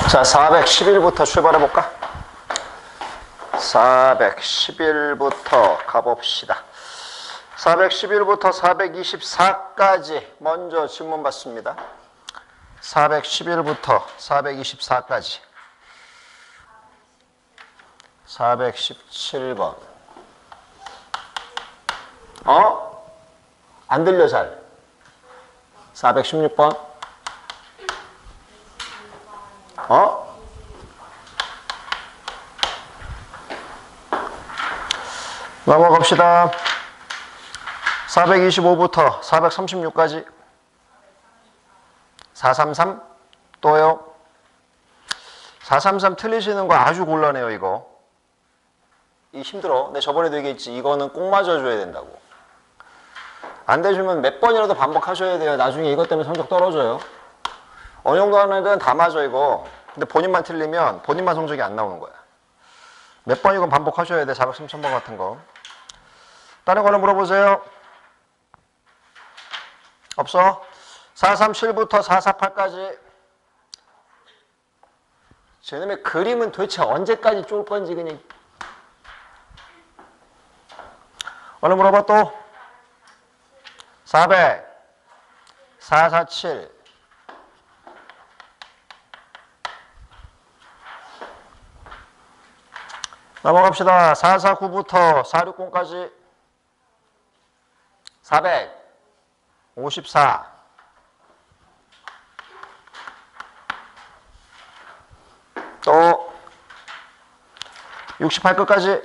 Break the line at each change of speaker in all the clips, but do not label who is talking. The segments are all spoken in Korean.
자, 411부터 출발해 볼까? 411부터 가봅시다. 411부터 424까지 먼저 질문 받습니다. 411부터 424까지. 417번. 안 들려 잘. 416번. 넘어갑시다. 425부터 436까지. 433 또요. 433 틀리시는 거 아주 곤란해요. 이거 힘들어. 근데 저번에도 얘기했지. 이거는 꼭 맞아줘야 된다고. 안 되시면 몇 번이라도 반복하셔야 돼요. 나중에 이것 때문에 성적 떨어져요. 어느 정도 하는 애들은 다 맞아 이거. 근데 본인만 틀리면 본인만 성적이 안 나오는 거야. 몇 번이건 반복하셔야 돼. 433번 같은 거. 다른 거는 물어보세요. 없어? 437부터 448까지. 쟤놈의 그림은 도대체 언제까지 쫄 건지 그냥. 어느 물어봐 또? 400, 447. 넘어갑시다. 449부터 460까지. 454. 또 68끝까지.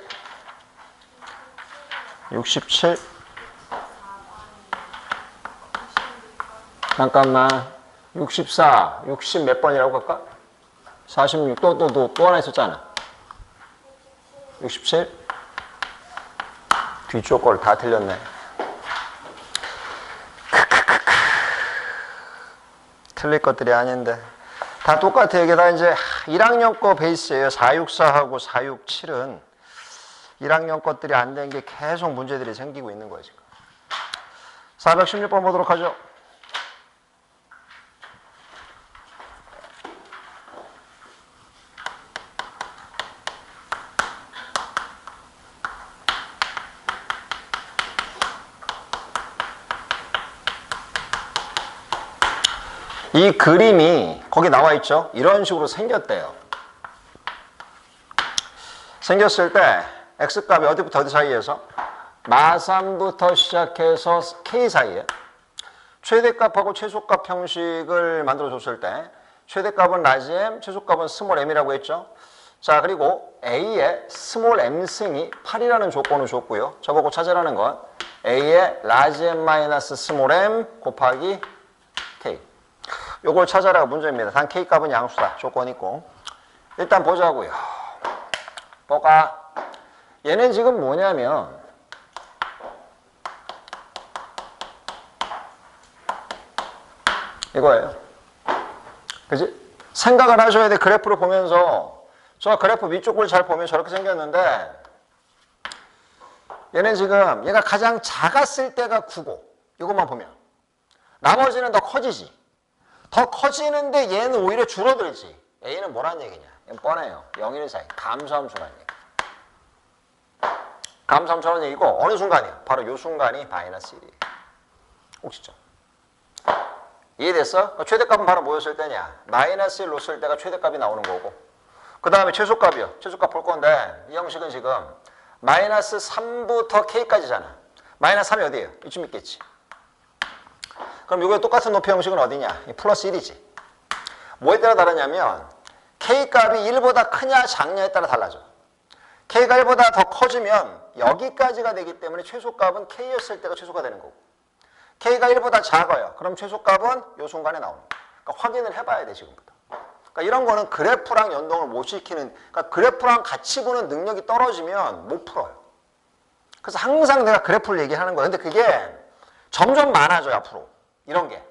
67. 잠깐만. 64, 60 몇 번이라고 할까? 46, 또 하나 있었잖아. 67. 뒤쪽 걸 다 틀렸네. 틀릴 것들이 아닌데. 다 똑같아. 이게 다 이제 1학년 거 베이스예요. 464하고 467은 1학년 것들이 안 된 게 계속 문제들이 생기고 있는 거예요, 지금. 416번 보도록 하죠. 이 그림이 거기 나와 있죠? 이런 식으로 생겼대요. 생겼을 때 x값이 어디부터 어디 사이에서? 마3부터 시작해서 k 사이에 최대값하고 최소값 형식을 만들어 줬을 때 최대값은 라지 m, 최소값은 스몰 m이라고 했죠? 자, 그리고 a의 스몰 m승이 8이라는 조건을 줬고요. 저보고 찾으라는 건 a의 라지 m 마이너스 스몰 m 곱하기 k. 요걸 찾아라 문제입니다. 단 K값은 양수다. 조건 있고. 일단 보자고요. 뭐가? 얘는 지금 뭐냐면 이거예요. 그지? 생각을 하셔야 돼. 그래프를 보면서 저 그래프 위쪽을 잘 보면 저렇게 생겼는데 얘는 지금 얘가 가장 작았을 때가 9고 이것만 보면 나머지는 더 커지지. 더 커지는데 얘는 오히려 줄어들지. A는 뭐란 얘기냐? 이건 뻔해요. 0, 1 사이. 감소함수라는 얘기. 감소함수라는 얘기고 어느 순간이야? 바로 요 순간이 마이너스 1이에요. 꼭지점. 이해됐어? 최대값은 바로 뭐였을 때냐? 마이너스 1 놓았을 때가 최대값이 나오는 거고 그 다음에 최소값이요. 최소값 볼 건데 이 형식은 지금 마이너스 3부터 K까지잖아. 마이너스 3이 어디예요? 이쯤 있겠지. 그럼 이거 똑같은 높이 형식은 어디냐? 플러스 1이지. 뭐에 따라 다르냐면 K값이 1보다 크냐 작냐에 따라 달라져. K가 1보다 더 커지면 여기까지가 되기 때문에 최소값은 K였을 때가 최소가 되는 거고 K가 1보다 작아요. 그럼 최소값은 이 순간에 나오는 거예요. 그러니까 확인을 해봐야 돼 지금부터. 그러니까 이런 거는 그래프랑 연동을 못 시키는 그러니까 그래프랑 같이 보는 능력이 떨어지면 못 풀어요. 그래서 항상 내가 그래프를 얘기하는 거예요. 근데 그게 점점 많아져요 앞으로. 이런 게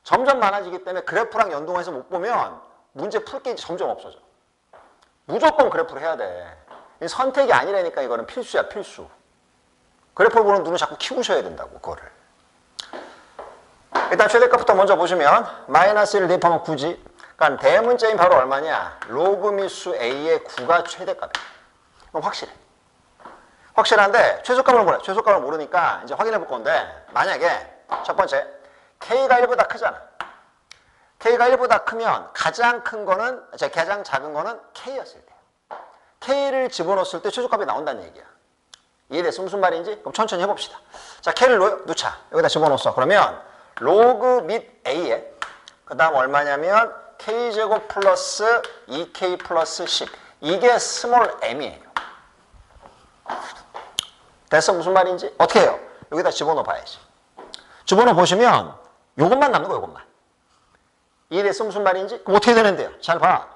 점점 많아지기 때문에 그래프랑 연동해서 못 보면 문제 풀 게 점점 없어져. 무조건 그래프를 해야 돼. 선택이 아니라니까 이거는 필수야 필수. 그래프를 보는 눈을 자꾸 키우셔야 된다고 그거를. 일단 최대값부터 먼저 보시면 마이너스 1을 대입하면 9지. 그러니까 대문자인 바로 얼마냐? 로그 미수 A의 9가 최대값이야. 그럼 확실해. 확실한데 최소값을 몰라. 최소값을 모르니까 이제 확인해 볼 건데 만약에 첫 번째 K가 1보다 크잖아. K가 1보다 크면 가장 큰 거는 가장 작은 거는 K였을 때야. K를 집어넣었을 때 최소값이 나온다는 얘기야. 이해됐어? 무슨 말인지? 그럼 천천히 해봅시다. 자, K를 놓자. 여기다 집어넣었어. 그러면 로그 및 A에 그 다음 얼마냐면 K제곱 플러스 2K 플러스 10. 이게 스몰 m이에요. 됐어? 무슨 말인지? 어떻게 해요? 여기다 집어넣어 봐야지. 집어넣어 보시면 요것만 남는 거야, 요것만. 이해됐어? 무슨 말인지? 그럼 어떻게 되는데요? 잘 봐.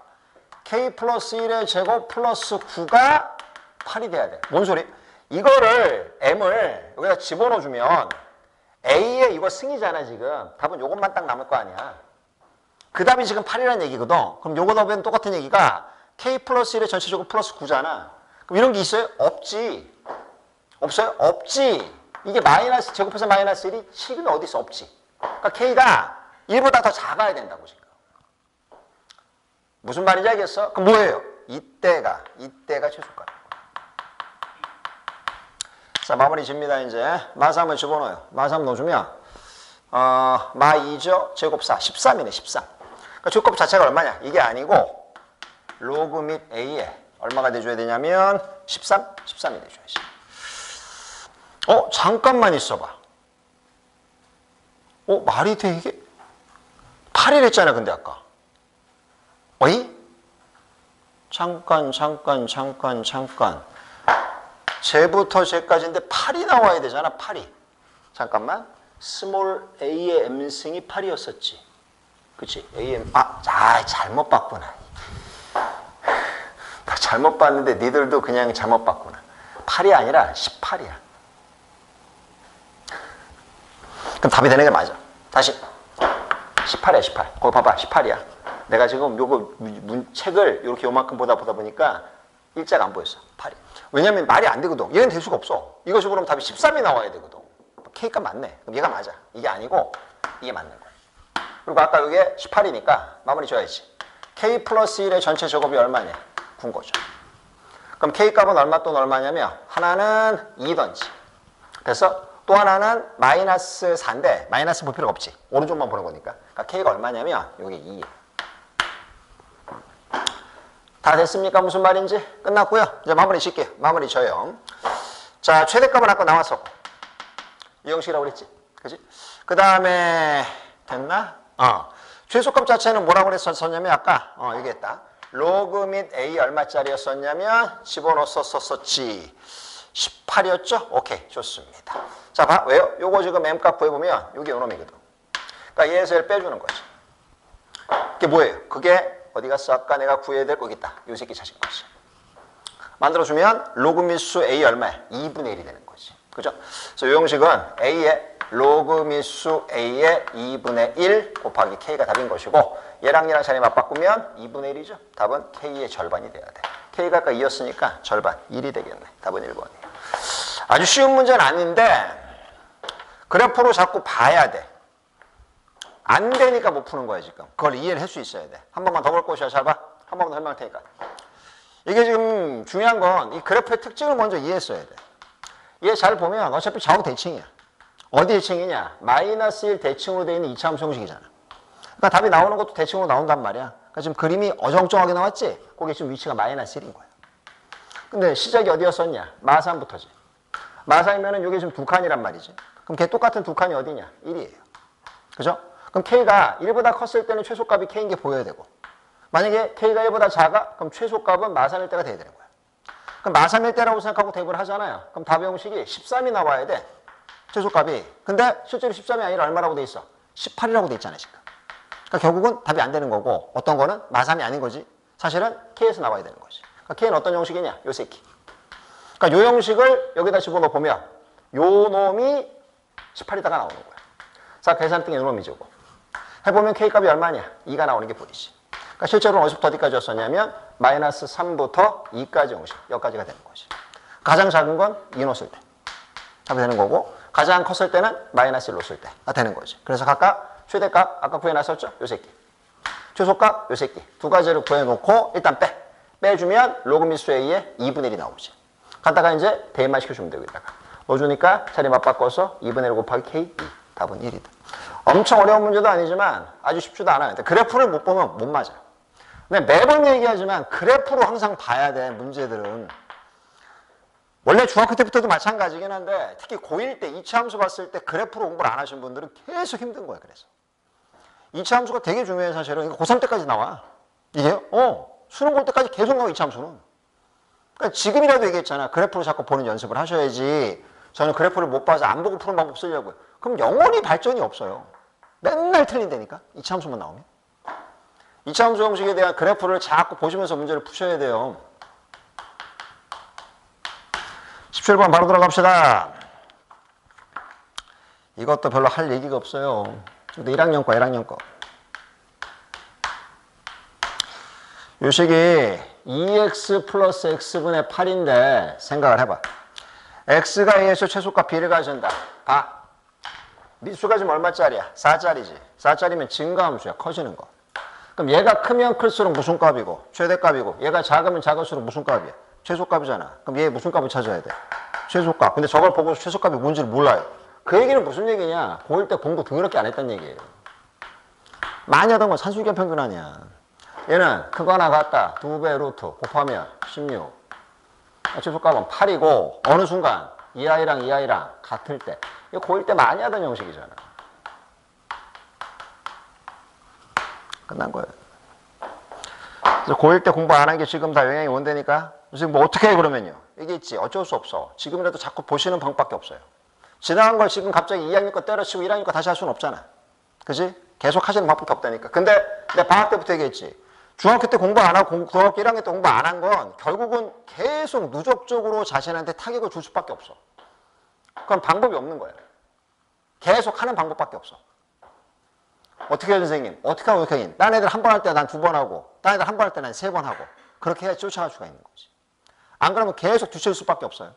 K 플러스 1의 제곱 플러스 9가 8이 돼야 돼. 뭔 소리? 이거를 m을 여기다 집어넣어 주면 A에 이거 승이잖아, 지금. 답은 요것만 딱 남을 거 아니야. 그 답이 지금 8이라는 얘기거든. 그럼 요거 답은 똑같은 얘기가 K 플러스 1의 전체 제곱 플러스 9잖아. 그럼 이런 게 있어요? 없지. 없어요? 없지. 이게 마이너스, 제곱해서 마이너스 1이 10이면 어디 있어? 없지. 그러니까 K가 1보다 더 작아야 된다고 지금. 무슨 말인지 알겠어? 그럼 뭐예요? 이때가 최소값. 자, 마무리 집니다, 이제. 마사 한번 집어넣어요. 마사 한번 넣어주면, 마 2죠? 제곱 4. 13이네, 13. 그러니까 최소값 자체가 얼마냐? 이게 아니고, 로그 및 A에 얼마가 돼줘야 되냐면, 13? 13이 돼줘야지. 잠깐만 있어봐. 말이 돼, 이게? 8이랬잖아, 근데 아까. 어이? 잠깐. 제부터 제까지인데 8이 나와야 되잖아, 8이. 잠깐만. 스몰 A의 M승이 8이었었지. 그치? AM, 잘못 봤구나. 나 잘못 봤는데 니들도 그냥 잘못 봤구나. 8이 아니라 18이야. 그럼 답이 되는 게 맞아. 다시. 18이야, 18. 거기 봐봐, 18이야. 내가 지금 요거 책을 이렇게 요만큼 보다 보니까 일자가 안 보였어. 8이. 왜냐면 말이 안 되거든. 얘는 될 수가 없어. 이거 식으로 하면 답이 13이 나와야 되거든. K값 맞네. 그럼 얘가 맞아. 이게 아니고 이게 맞는 거야. 그리고 아까 이게 18이니까 마무리 줘야지. K 플러스 1의 전체 제곱이 얼마냐? 9인 거죠. 그럼 K값은 얼마 또는 얼마냐면 하나는 2던지. 됐어? 또 하나는 마이너스 4인데 마이너스 볼 필요가 없지. 오른쪽만 보는 거니까. 그러니까 K가 얼마냐면 여기 2. 다 됐습니까? 무슨 말인지? 끝났고요. 이제 마무리 짓게요. 마무리 져요. 자, 최대값은 아까 나왔었고. 이 형식이라고 그랬지? 그지? 그 다음에 됐나? 최소값 자체는 뭐라고 그랬었냐면 아까 얘기했다. 로그 및 A 얼마짜리였었냐면 집어넣었었지. 18이었죠? 오케이, 좋습니다. 자, 봐. 왜요? 요거 지금 M값 구해보면 요게 요놈이거든. 그러니까 얘에서 얘를 빼주는 거지. 그게 뭐예요? 그게 어디 갔어? 아까 내가 구해야 될 거기 있다. 요 새끼 찾은 거지. 만들어주면 로그 미수 A 얼마야? 2분의 1이 되는 거지. 그죠? 그래서 요 형식은 A의 로그 미수 A의 2분의 1 곱하기 K가 답인 것이고 얘랑 자리 맞바꾸면 2분의 1이죠. 답은 K의 절반이 돼야 돼. K가 아까 2였으니까 절반 1이 되겠네. 답은 1번이에요. 아주 쉬운 문제는 아닌데 그래프로 자꾸 봐야 돼. 안 되니까 못 푸는 거야 지금. 그걸 이해를 할 수 있어야 돼. 한 번만 더 볼 것이야. 잘 봐. 한 번만 더 설명할 테니까. 이게 지금 중요한 건 이 그래프의 특징을 먼저 이해했어야 돼. 얘 잘 보면 어차피 좌우 대칭이야. 어디 대칭이냐? 마이너스 1 대칭으로 되어 있는 2차 함수 형식이잖아. 그러니까 답이 나오는 것도 대칭으로 나온단 말이야. 그러니까 지금 그림이 어정쩡하게 나왔지? 거기 지금 위치가 마이너스 1인 거야. 근데 시작이 어디였었냐? 마산부터지. 마산이면은 이게 지금 두 칸이란 말이지. 그럼 걔 똑같은 두 칸이 어디냐? 1이에요. 그죠? 그럼 K가 1보다 컸을 때는 최소값이 K인 게 보여야 되고 만약에 K가 1보다 작아? 그럼 최소값은 마산일 때가 돼야 되는 거야. 그럼 마산일 때라고 생각하고 대입을 하잖아요. 그럼 답 형식이 13이 나와야 돼. 최소값이. 근데 실제로 13이 아니라 얼마라고 돼 있어? 18이라고 돼 있잖아요, 지금. 그러니까 결국은 답이 안 되는 거고 어떤 거는 마삼이 아닌 거지. 사실은 K에서 나와야 되는 거지. 그러니까 K는 어떤 형식이냐? 요 새끼. 그러니까 요 형식을 여기다 집어넣어 보면 요 놈이 18이다가 나오는 거야. 자, 계산등이 요 놈이죠. 해보면 K값이 얼마냐? 2가 나오는 게 보이지. 그러니까 실제로는 어디부터 어디까지였었냐면 마이너스 3부터 2까지 형식. 여기까지가 되는 거지. 가장 작은 건 2 넣었을 때 답이 되는 거고 가장 컸을 때는 마이너스 1 넣었을 때가 되는 거지. 그래서 각각 최대값 아까 구해놨었죠? 요 새끼. 최소값 요 새끼 두 가지를 구해놓고 일단 빼주면 로그 미수 A의 2분의 1이 나오지. 갖다가 이제 대입만 시켜주면 되고 여기다가 넣어주니까 자리 맞바꿔서 2분의 1 곱하기 K 2 답은 1이다. 엄청 어려운 문제도 아니지만 아주 쉽지도 않아요. 그래프를 못 보면 못 맞아. 근데 매번 얘기하지만 그래프로 항상 봐야 돼. 문제들은 원래 중학교 때부터도 마찬가지긴 한데 특히 고1 때 이차함수 봤을 때 그래프로 공부를 안 하신 분들은 계속 힘든 거야. 그래서 이차함수가 되게 중요해. 사실은 고3 때까지 나와. 이게 수능 볼 때까지 계속 나와. 이차함수는. 그러니까 지금이라도 얘기했잖아. 그래프로 자꾸 보는 연습을 하셔야지. 저는 그래프를 못 봐서 안 보고 푸는 방법 쓰려고요. 그럼 영원히 발전이 없어요. 맨날 틀린다니까. 이차함수만 나오면. 이차함수 형식에 대한 그래프를 자꾸 보시면서 문제를 푸셔야 돼요. 17번 바로 들어갑시다. 이것도 별로 할 얘기가 없어요. 근데 1학년 거, 1학년 거. 요 식이 2x 플러스 x분의 8인데 생각을 해봐. x가 a에서 최소값 b를 가진다. 봐. 미수가 지금 얼마짜리야? 4짜리지. 4짜리면 증가함수야. 커지는 거. 그럼 얘가 크면 클수록 무슨 값이고 최대값이고 얘가 작으면 작을수록 무슨 값이야? 최소값이잖아. 그럼 얘 무슨 값을 찾아야 돼? 최소값. 근데 저걸 보고서 최소값이 뭔지를 몰라요. 그 얘기는 무슨 얘기냐? 고1 때 공부 더럽게 안 했다는 얘기예요. 많이 하던 건 산술기하 평균 아니야. 얘는 크거나 같다. 2배 루트 곱하면 16. 최소값은 8이고 어느 순간 이 아이랑 이 아이랑 같을 때. 이거 고1 때 많이 하던 형식이잖아. 끝난 거예요. 그래서 고1 때 공부 안 한 게 지금 다 영향이 온다니까. 그래서 뭐 어떻게 해 그러면요. 이게 있지. 어쩔 수 없어. 지금이라도 자꾸 보시는 방법밖에 없어요. 지나간 걸 지금 갑자기 2학년 거 때려치고 1학년 거 다시 할 수는 없잖아. 그지? 계속 하시는 방법이 없다니까. 근데 내가 방학 때부터 얘기했지. 중학교 때 공부 안 하고 고등학교 1학년 때 공부 안 한 건 결국은 계속 누적적으로 자신한테 타격을 줄 수밖에 없어. 그건 방법이 없는 거야. 계속 하는 방법밖에 없어. 어떻게 해요, 선생님? 어떻게 하고, 어떻게 해? 딴 애들 한 번 할 때 난 2번 하고, 딴 애들 한 번 할 때 난 3번 하고, 그렇게 해야 쫓아갈 수가 있는 거지. 안 그러면 계속 뒤칠 수밖에 없어요.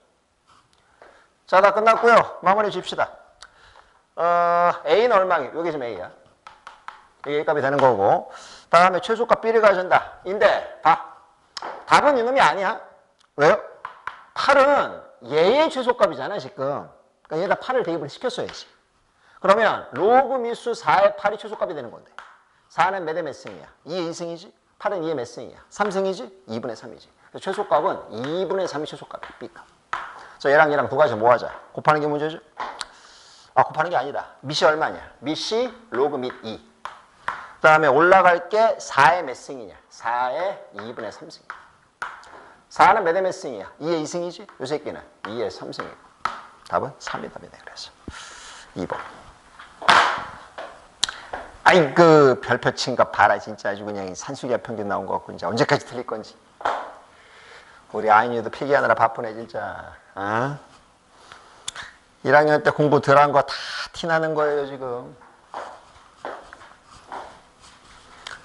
자, 다 끝났고요. 마무리 줍시다. A는 얼마기? 여기 지금 A야. 이게 A값이 되는 거고. 다음에 최소값 B를 가진다. 인데, 봐. 답은 이놈이 아니야. 왜요? 8은 얘의 최소값이잖아, 지금. 그러니까 얘에다 8을 대입을 시켰어야지. 그러면 로그 미수 4의 8이 최소값이 되는 건데 4는 몇의 몇 승이야? 2의 2승이지? 8은 2의 몇 승이야? 3승이지? 2분의 3이지. 그래서 최소값은 2분의 3이 최소값이야. B값. 그래서 얘랑 두 가지 뭐 하자? 곱하는 게 문제죠? 아, 곱하는 게 아니다. 밑이 얼마냐? 밑이 로그 밑 2. 그 다음에 올라갈 게 4의 몇 승이냐? 4의 2분의 3승이야. 4는 몇의 몇 승이야? 2의 2승이지? 요 새끼는 2의 3승이고. 답은 3이 답이네. 그래서 2번. 아이 그 별표 친 거 봐라. 진짜 아주 그냥 산수기하 평균 나온 거 같고 이제 언제까지 틀릴 건지. 우리 아이니도 필기하느라 바쁘네 진짜. 1학년 때 공부 덜 한 거 다 티나는 거예요 지금.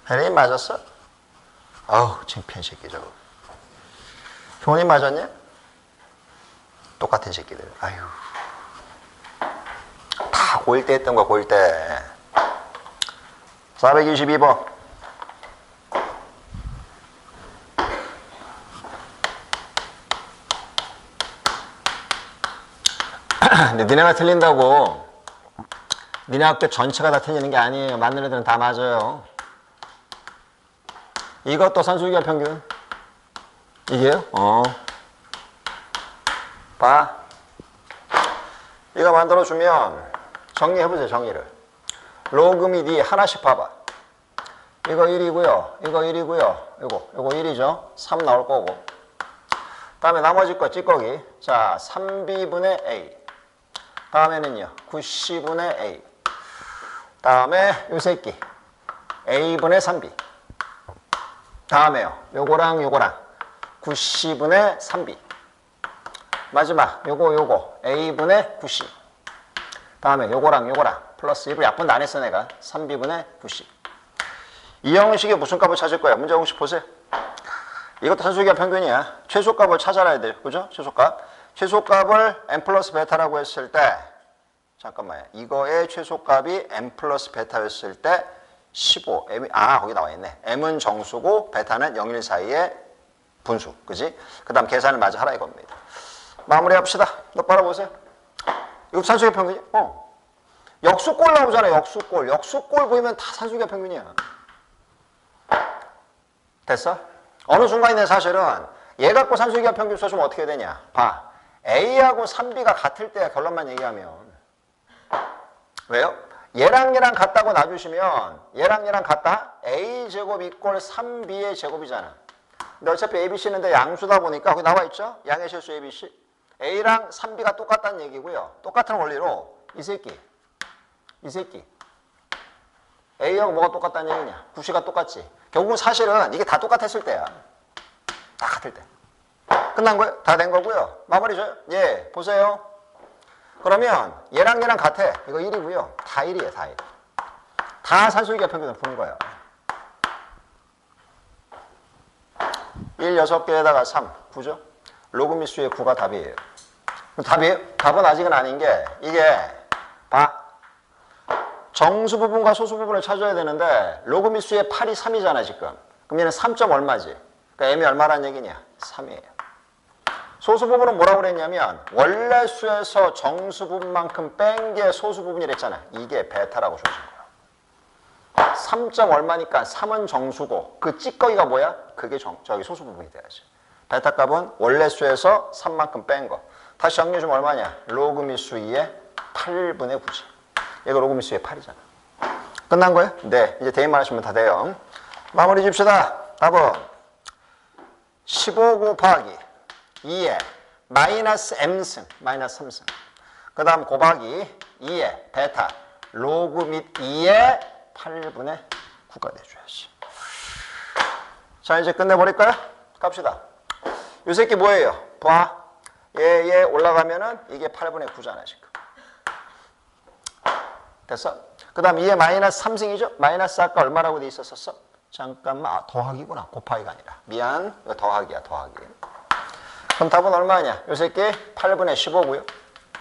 혜린이 맞았어? 아우 창피한 새끼 저거. 효원이 맞았냐? 똑같은 새끼들. 아유. 다 고1 때 했던 거야 고1 때. 422번. 근데 니네가 틀린다고 니네 학교 전체가 다 틀리는 게 아니에요. 맞는 애들은 다 맞아요. 이것도 산술기하 평균. 이게요? 봐. 이거 만들어주면 정리해보세요. 정리를. 로그 및 2 하나씩 봐봐. 이거 1이고요. 이거 1이고요. 이거 1이죠. 3 나올 거고. 다음에 나머지 거 찌꺼기. 자, 3b분의 a. 다음에는요. 9c분의 a. 다음에 요 새끼. a분의 3b. 다음에요. 요거랑 요거랑 9c분의 3b. 마지막 요거 a분의 9c. 다음에 요거랑 플러스 일부 약분도 안 했어 내가. 3b분의 9c. 이 형식의 무슨 값을 찾을 거야? 문제 형식 보세요. 이것도 산술기하 평균이야. 최소값을 찾아야 돼요. 그죠? 최소값. 최소값을 n 플러스 베타라고 했을 때 잠깐만요. 이거의 최소값이 n 플러스 베타였을 때 15. 거기 나와 있네. m은 정수고 베타는 0, 1 사이의 분수. 그지? 그 다음 계산을 마저 하라 이겁니다. 마무리 합시다. 똑바로 보세요. 이거 산수의 평균이? 역수꼴 나오잖아. 역수꼴. 역수꼴 보이면 다 산수의 평균이야. 됐어? 어느 순간인데 사실은 얘 갖고 산수의 평균 써주면 어떻게 되냐. 봐. A하고 3B가 같을 때 결론만 얘기하면. 왜요? 얘랑 얘랑 같다고 놔주시면 얘랑 얘랑 같다? A제곱 이꼴 3B의 제곱이잖아. 근데 어차피 ABC는 양수다 보니까 거기 나와 있죠? 양의 실수 ABC. A랑 3B가 똑같다는 얘기고요. 똑같은 원리로 이 새끼 A하고 뭐가 똑같다는 얘기냐? 구시가 똑같지. 결국은 사실은 이게 다 똑같았을 때야. 다 같을 때. 끝난 거예요? 다 된 거고요. 마무리 줘요? 예, 보세요. 그러면 얘랑 얘랑 같아. 이거 1이고요. 다 1이에요. 다 1. 다 산술기하 평균을 푸는 거예요. 1 6개에다가 3, 9죠? 로그 미수의 9가 답이에요. 답이에요? 답은 아직은 아닌 게 이게 봐. 정수 부분과 소수 부분을 찾아야 되는데 로그 미수의 8이 3이잖아 지금. 그럼 얘는 3점 얼마지? 그러니까 m이 얼마란 얘기냐? 3이에요. 소수 부분은 뭐라고 그랬냐면 원래 수에서 정수 부분만큼 뺀 게 소수 부분이랬잖아. 이게 베타라고 주어진 거야. 3점 얼마니까 3은 정수고 그 찌꺼기가 뭐야? 그게 저기 소수 부분이 돼야지. 베타 값은 원래 수에서 3만큼 뺀 거. 다시 정리해 주면 얼마냐? 로그 미수 2의 8분의 9지. 이거 로그 미수의 8이잖아. 끝난 거예요? 네. 이제 대입만 하시면 다 돼요. 마무리 줍시다. 답은 15 곱하기 2의 마이너스 m승, 마이너스 3승. 그 다음 곱하기 2의 베타, 로그 및 2의 8분의 9가 돼줘야지. 자, 이제 끝내버릴까요? 갑시다. 이 새끼 뭐예요? 봐. 얘 올라가면은 이게 8분의 9잖아, 지금. 됐어? 그 다음 2의 마이너스 3승이죠? 마이너스 아까 얼마라고 돼 있었었어? 잠깐만. 더하기구나. 곱하기가 아니라. 미안. 이거 더하기야, 더하기. 그럼 답은 얼마냐? 요 새끼 8분의 15고요.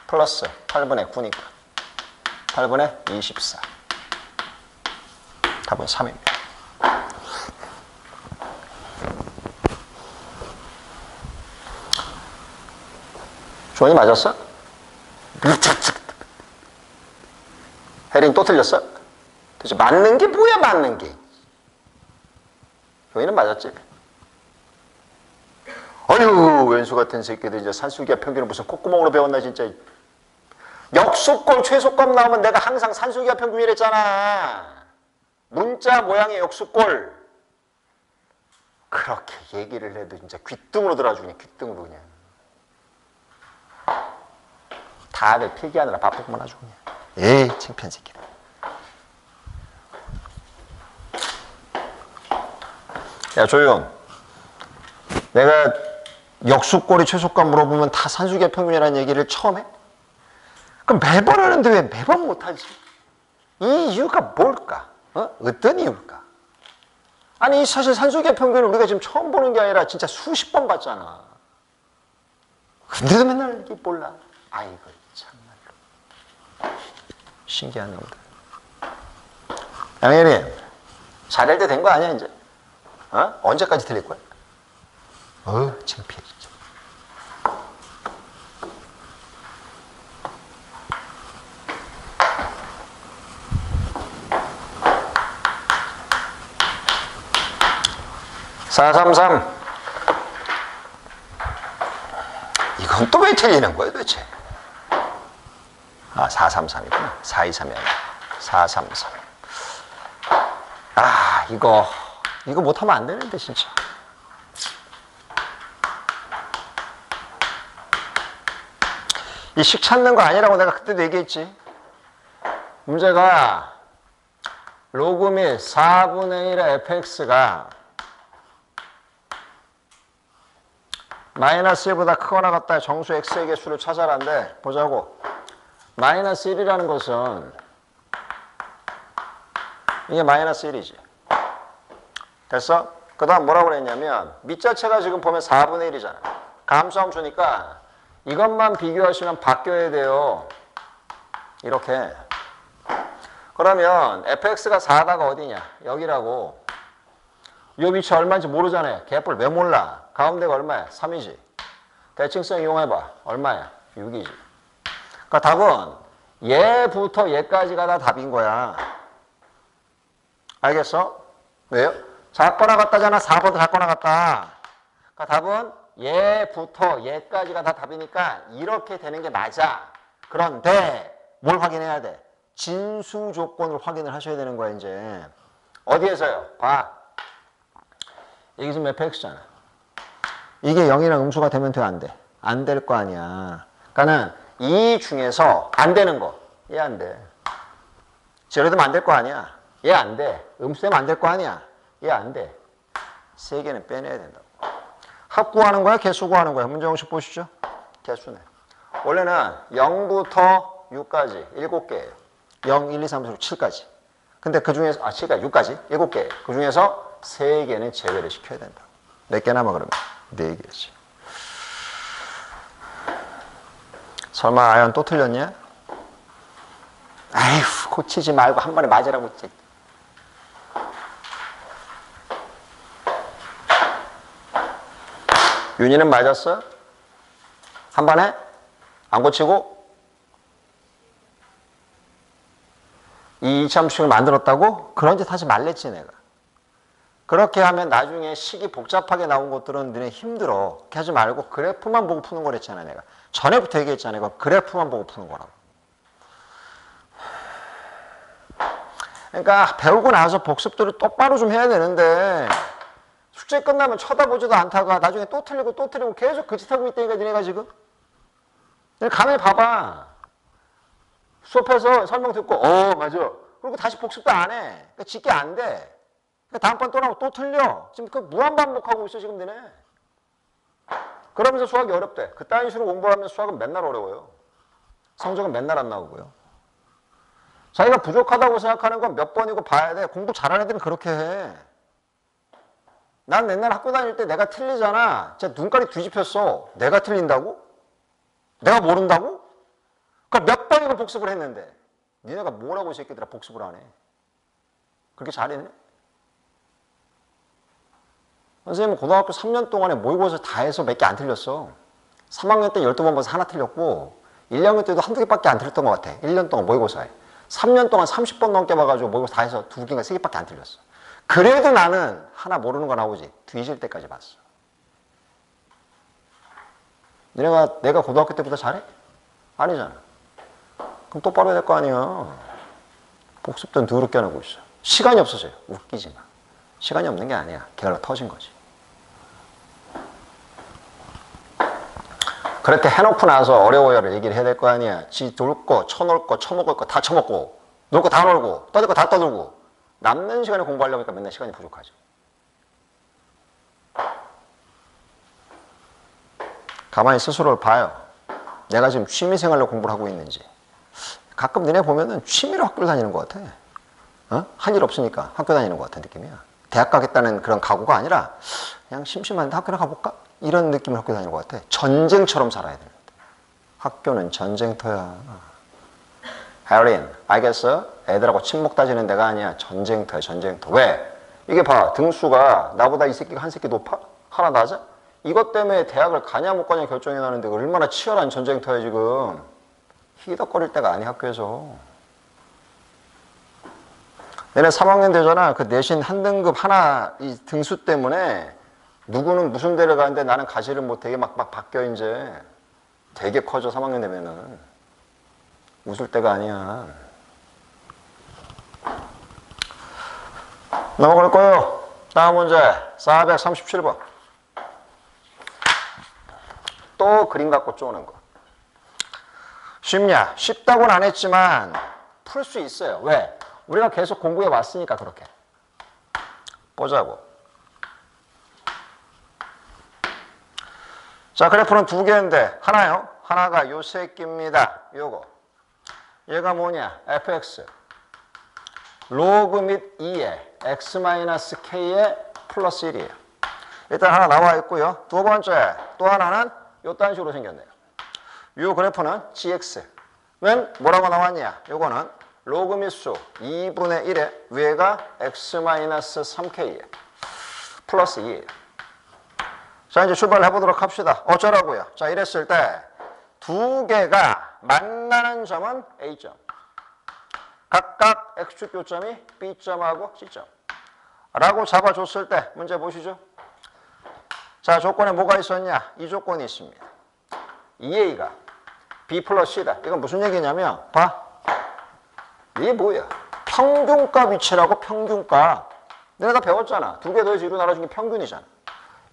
플러스 8분의 9니까 8분의 24. 답은 3입니다. 주원이 맞았어? 혜린 또 틀렸어? 도대체 맞는 게 뭐야, 맞는 게? 주원이는 맞았지? 어휴, 왼수 같은 새끼들 이제 산수기하 평균을 무슨 콧구멍으로 배웠나 진짜. 역수꼴 최소값 나오면 내가 항상 산수기하 평균이랬잖아. 문자 모양의 역수꼴. 그렇게 얘기를 해도 진짜 귓등으로 들어주니, 귓등으로 그냥. 다들 필기하느라 바쁘구만 아주 그냥. 에이, 창피한 새끼들. 야, 조용. 내가 역수꼴이 최소값 물어보면 다 산수기하 평균이라는 얘기를 처음 해? 그럼 매번 하는데 왜 매번 못하지? 이 이유가 뭘까? 어떤 이유일까? 아니, 사실 산수기하 평균을 우리가 지금 처음 보는 게 아니라 진짜 수십 번 봤잖아. 근데도 맨날 이게 몰라. 아이고, 참말로. 신기한 놈들. 양혜리, 잘할 때 된 거 아니야, 이제? 언제까지 틀릴 거야? 창피해, 진짜. (433) 이건 또 왜 틀리는 거야 도대체? 433이구나. 423이 아니라 433. 이거 못하면 안 되는데 진짜. 이 식 찾는 거 아니라고 내가 그때도 얘기했지. 문제가 로그 및 4분의 1의 fx가 마이너스 1보다 크거나 같다 정수 x의 개수를 찾아라는데 보자고. 마이너스 1이라는 것은 이게 마이너스 1이지. 됐어? 그 다음 뭐라고 그랬냐면 밑자체가 지금 보면 4분의 1이잖아. 감수함 주니까 이것만 비교하시면 바뀌어야 돼요. 이렇게. 그러면 fx가 4다가 어디냐? 여기라고. 이 위치 얼마인지 모르잖아요. 개뿔 왜 몰라? 가운데가 얼마야? 3이지. 대칭성 이용해봐. 얼마야? 6이지. 그러니까 답은 얘부터 얘까지가 다 답인 거야. 알겠어? 왜요? 작거나 같다잖아. 4보다 작거나 같다. 그러니까 답은 얘부터 얘까지가 다 답이니까 이렇게 되는 게 맞아. 그런데 뭘 확인해야 돼? 진수 조건을 확인을 하셔야 되는 거야 이제. 어디에서요? 봐. 이게 지금 fx잖아. 이게 0이랑 음수가 되면 돼, 안 돼? 안 될 거 아니야. 그러니까는 이 중에서 안 되는 거. 얘 안 돼. 제로 되면 안 될 거 아니야. 얘 안 돼. 음수 되면 안 될 거 아니야. 얘 안 돼. 세 개는 빼내야 된다고. 합 구하는 거야? 개수 구하는 거야? 문제 공식 보시죠. 개수네. 원래는 0부터 6까지 7개예요. 0, 1, 2, 3, 4, 5, 7까지. 근데 그 중에서, 7까지, 6까지, 7개. 그 중에서 3개는 제외를 시켜야 된다. 몇 개 남아 그러면? 4개지. 설마 아연 또 틀렸냐? 아휴, 고치지 말고 한 번에 맞으라고 했지. 윤희는 맞았어? 한 번에? 안 고치고? 이 이참식을 만들었다고? 그런 짓 하지 말랬지 내가. 그렇게 하면 나중에 식이 복잡하게 나온 것들은 너네 힘들어. 그렇게 하지 말고 그래프만 보고 푸는 거랬잖아 내가. 전에부터 얘기했잖아. 이거 그래프만 보고 푸는 거라고. 그러니까 배우고 나서 복습들을 똑바로 좀 해야 되는데 숙제 끝나면 쳐다보지도 않다가 나중에 또 틀리고 계속 그 짓 하고 있다니까 니네가 지금. 가만히 봐봐. 수업해서 설명 듣고 맞아. 그리고 다시 복습도 안 해. 그러니까 짓게 안 돼. 그러니까 다음번 또 나오고 또 틀려. 지금 그 무한반복하고 있어 지금 니네. 그러면서 수학이 어렵대. 그따위 식으로 공부하면 수학은 맨날 어려워요. 성적은 맨날 안 나오고요. 자기가 부족하다고 생각하는 건 몇 번이고 봐야 돼. 공부 잘하는 애들은 그렇게 해. 난 맨날 학교 다닐 때 내가 틀리잖아. 진짜 눈깔이 뒤집혔어. 내가 틀린다고? 내가 모른다고? 그럼 몇 번이고 복습을 했는데 니네가 뭐라고 이 새끼들아 복습을 안 해. 그렇게 잘했네? 선생님은 고등학교 3년 동안에 모의고사 다 해서 몇 개 안 틀렸어. 3학년 때 12번 봐서 하나 틀렸고 1학년 때도 한두 개밖에 안 틀렸던 것 같아. 1년 동안 모의고사에. 3년 동안 30번 넘게 봐가지고 모의고사 다 해서 2개인가 3개밖에 안 틀렸어. 그래도 나는 하나 모르는 거 나오지. 뒤질 때까지 봤어. 내가 고등학교 때보다 잘해? 아니잖아. 그럼 똑바로 해야 될 거 아니야. 복습도 더럽게 안 하고 있어. 시간이 없어서요. 웃기지 마. 시간이 없는 게 아니야. 게을러 터진 거지. 그렇게 해놓고 나서 어려워요를 얘기를 해야 될 거 아니야. 지 놀 거, 쳐놀 거, 처먹을 거 다 처먹고 놀 거 다 놀고 떠들 거 다 떠들고 남는 시간에 공부하려고 하니까 맨날 시간이 부족하죠. 가만히 스스로를 봐요. 내가 지금 취미생활로 공부를 하고 있는지. 가끔 너네 보면은 취미로 학교를 다니는 것 같아. 할 일 없으니까 학교 다니는 것 같은 느낌이야. 대학 가겠다는 그런 각오가 아니라 그냥 심심한데 학교나 가볼까? 이런 느낌으로 학교 다니는 것 같아. 전쟁처럼 살아야 되는데. 학교는 전쟁터야. 해린, 알겠어? 애들하고 친목 따지는 데가 아니야. 전쟁터야, 전쟁터. 왜? 이게 봐. 등수가 나보다 이 새끼가 한 새끼 높아? 하나 낮아? 이것 때문에 대학을 가냐 못 가냐 결정이 나는데 얼마나 치열한 전쟁터야 지금. 희덕거릴 때가 아니야 학교에서. 내년 3학년 되잖아. 그 내신 한 등급 하나 이 등수 때문에 누구는 무슨 데를 가는데 나는 가지를 못하게 막 바뀌어 이제. 되게 커져 3학년 되면은. 웃을 때가 아니야. 넘어갈 거예요. 다음 문제 437번. 또 그림 갖고 쪼는 거. 쉽냐? 쉽다고는 안 했지만 풀 수 있어요. 왜? 우리가 계속 공부해 왔으니까 그렇게. 보자고. 자, 그래프는 두 개인데 하나요. 하나가 요 새끼입니다. 요거. 얘가 뭐냐? fx. 로그 및 2에 x-k의 플러스 1이에요. 일단 하나 나와 있고요. 두 번째 또 하나는 요딴 식으로 생겼네요. 요 그래프는 gx. 는 뭐라고 나왔냐? 요거는 로그 미수 2분의 1에 위에가 x-3k에 플러스 2예요. 자, 이제 출발을 해보도록 합시다. 어쩌라고요? 자, 이랬을 때 두 개가 만나는 점은 A점. 각각 X축 교점이 B점하고 C점. 라고 잡아줬을 때 문제 보시죠. 자, 조건에 뭐가 있었냐? 이 조건이 있습니다. 2A가 B 플러스 C다. 이건 무슨 얘기냐면 봐. 이게 뭐야? 평균값 위치라고. 평균값. 내가 다 배웠잖아. 두 개 더해서 2로 나눠준 게 평균이잖아.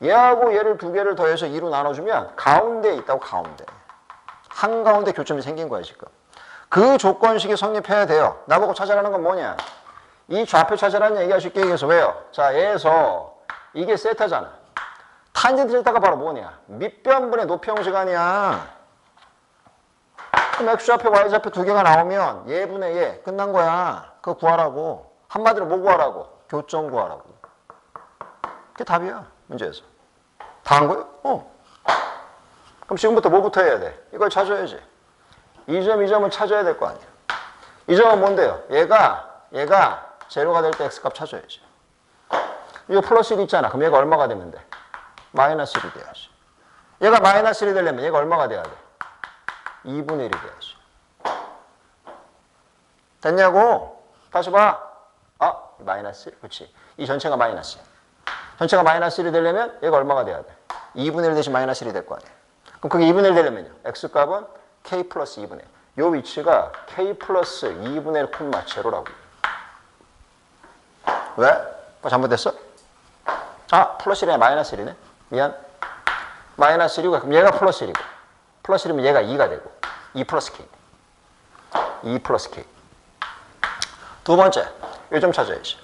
얘하고 얘를 두 개를 더해서 2로 나눠주면 가운데에 있다고. 가운데. 한가운데 교점이 생긴 거야 지금. 그 조건식이 성립해야 돼요. 나보고 찾아라는 건 뭐냐? 이 좌표 찾아라는 얘기가 쉽게 얘기해서 왜요? 자, 얘에서 이게 세타잖아. 탄젠트 세타가 바로 뭐냐? 밑변분의 높이 형식 아니야. 그럼 X좌표, Y좌표 두 개가 나오면 얘분의 얘 끝난 거야. 그거 구하라고. 한마디로 뭐 구하라고? 교점 구하라고. 그게 답이야. 문제에서. 다 한 거예요? 그럼 지금부터 뭐부터 해야 돼? 이걸 찾아야지. 이 점, 이 점을 찾아야 될 거 아니야. 이 점은 뭔데요? 얘가 제로가 될 때 X값 찾아야지. 이거 플러스 1 있잖아. 그럼 얘가 얼마가 되면 돼? 마이너스 1이 돼야지. 얘가 마이너스 1이 되려면 얘가 얼마가 돼야 돼? 2분의 1이 돼야지. 됐냐고? 다시 봐. 마이너스 1? 그렇지. 이 전체가 마이너스 1. 전체가 마이너스 1이 되려면 얘가 얼마가 돼야 돼? 2분의 1 대신 마이너스 1이 될 거 아니야. 그럼 그게 2분의 1 되려면요. X값은 K 플러스 2분의 1. 요 위치가 K 플러스 2분의 1 콤마 제로라고. 왜? 뭐 잘못됐어? 플러스 1이네. 마이너스 1이네. 미안. 마이너스 1이고 그럼 얘가 플러스 1이고. 플러스 1이면 얘가 2가 되고. 2 플러스 K. 2 플러스 K. 두 번째. 요 점 찾아야지.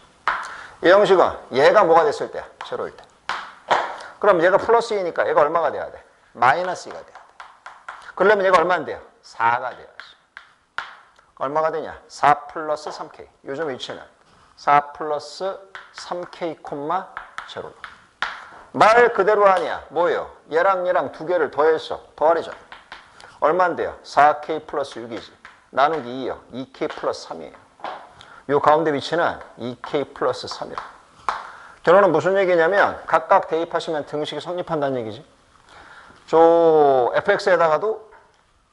이 형식은 얘가 뭐가 됐을 때? 제로일 때. 그럼 얘가 플러스 2니까 얘가 얼마가 돼야 돼? 마이너스 2가 돼야 돼. 그러려면 얘가 얼마인데요? 4가 돼야지. 얼마가 되냐? 4 플러스 3K. 요즘 위치는 4 플러스 3K 콤마 제로. 말 그대로 아니야. 뭐예요? 얘랑 두 개를 더해서 더하래잖아. 얼마인데요? 4K 플러스 6이지. 나누기 2요. 2K 플러스 3이에요. 요 가운데 위치는 2K 플러스 3이에요. 결론은 무슨 얘기냐면 각각 대입하시면 등식이 성립한다는 얘기지. 저 fx에다가도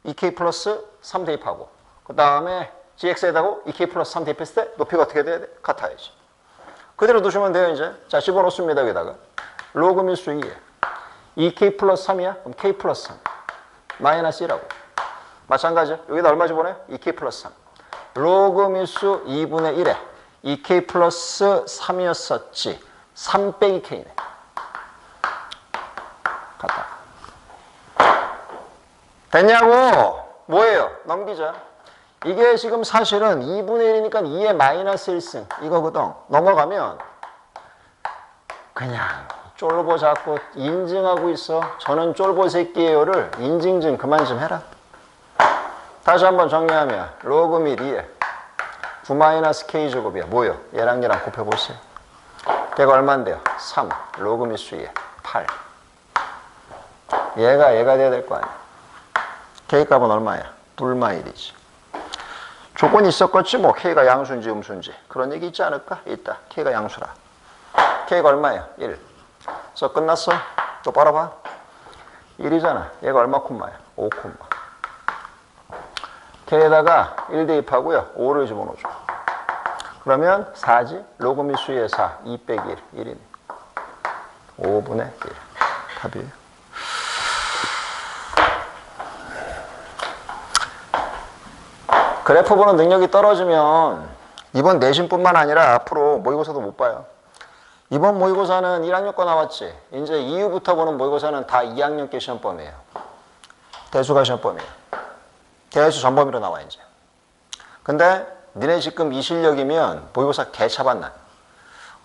2k 플러스 3 대입하고 그 다음에 gx에다가 2k 플러스 3 대입했을 때 높이가 어떻게 돼야 돼? 같아야지. 그대로 두시면 돼요 이제. 자, 집어넣습니다. 여기다가 로그 밀수 2에 2k 플러스 3이야? 그럼 k 플러스 3 마이너스 1하고 마찬가지야. 여기다 얼마 집어넣어요? 2k 플러스 3 로그 밀수 2분의 1에 2k 플러스 3이었었지. 3 빼기 k네. 같다. 됐냐고? 뭐예요? 넘기자. 이게 지금 사실은 2분의 1이니까 2의 마이너스 1승 이거거든. 넘어가면 그냥 쫄보 자꾸 인증하고 있어. 저는 쫄보 새끼예요를 인증 좀 그만 좀 해라. 다시 한번 정리하면 로그 및 2에 9-k 제곱이야. 뭐요? 얘랑 곱해보세요. 걔가 얼마인데요? 3 로그 및 수에 8. 얘가 돼야 될 거 아니야. K값은 얼마야? 불마 1이지. 조건이 있었겠지 뭐. K가 양수인지 음수인지. 그런 얘기 있지 않을까? 있다. K가 양수라. K가 얼마야? 1. 그래서 끝났어. 또 빨아봐. 1이잖아. 얘가 얼마 콤마야? 5 콤마. K에다가 1 대입하고요. 5를 집어넣어줘. 그러면 4지? 로그 및 수의 4. 2 빼기 1. 1이네. 5분의 1. 답이에요. 그래프 보는 능력이 떨어지면 이번 내신뿐만 아니라 앞으로 모의고사도 못 봐요. 이번 모의고사는 1학년 거 나왔지. 이제 이후부터 보는 모의고사는 다 2학년께 시험범이에요. 대수가 시험범이에요. 대수 전범위로 나와 이제. 근데 니네 지금 이 실력이면 모의고사 개차반 나.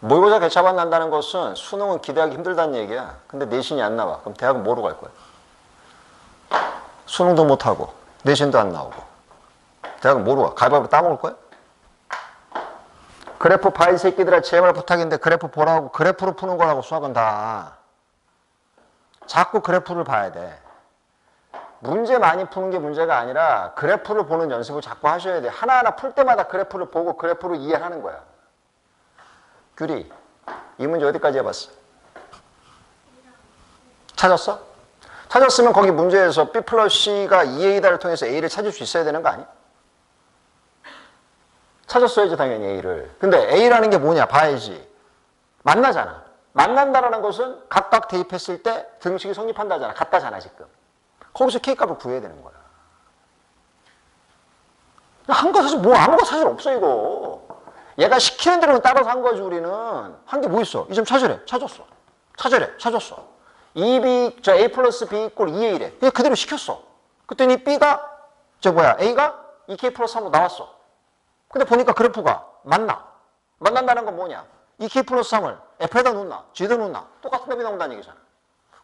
모의고사 개차반 난다는 것은 수능은 기대하기 힘들다는 얘기야. 근데 내신이 안 나와. 그럼 대학은 뭐로 갈 거야? 수능도 못하고 내신도 안 나오고. 대학은 뭐로 가? 가위바위보 따먹을 거야? 그래프 봐 이 새끼들아. 제발 부탁인데 그래프 보라고. 그래프로 푸는 거라고 수학은 다. 자꾸 그래프를 봐야 돼. 문제 많이 푸는 게 문제가 아니라 그래프를 보는 연습을 자꾸 하셔야 돼요. 하나하나 풀 때마다 그래프를 보고 그래프를 이해하는 거야. 규리, 이 문제 어디까지 해봤어? 찾았어? 찾았으면 거기 문제에서 B 플러스 C가 2A다를 통해서 A를 찾을 수 있어야 되는 거 아니야? 찾았어야지 당연히 A를. 근데 A라는 게 뭐냐 봐야지. 만나잖아. 만난다라는 것은 각각 대입했을 때 등식이 성립한다잖아. 같다잖아 지금. 거기서 K값을 구해야 되는 거야. 한 거 사실 뭐 아무것도 사실 없어 이거. 얘가 시키는 대로 따라서 한 거지 우리는. 한 게 뭐 있어? 이 점 찾으래. 찾았어. 찾으래. 찾았어. 2B, A 플러스 B 이꼴 2A래. 그냥 그대로 시켰어. 그랬더니 B가, A가 2K 플러스 3으로 나왔어. 근데 보니까 그래프가 맞나? 만난다는 건 뭐냐? 2K 플러스 3을 F에다 놓나? G에다 놓나? 똑같은 답이 나온다는 얘기잖아.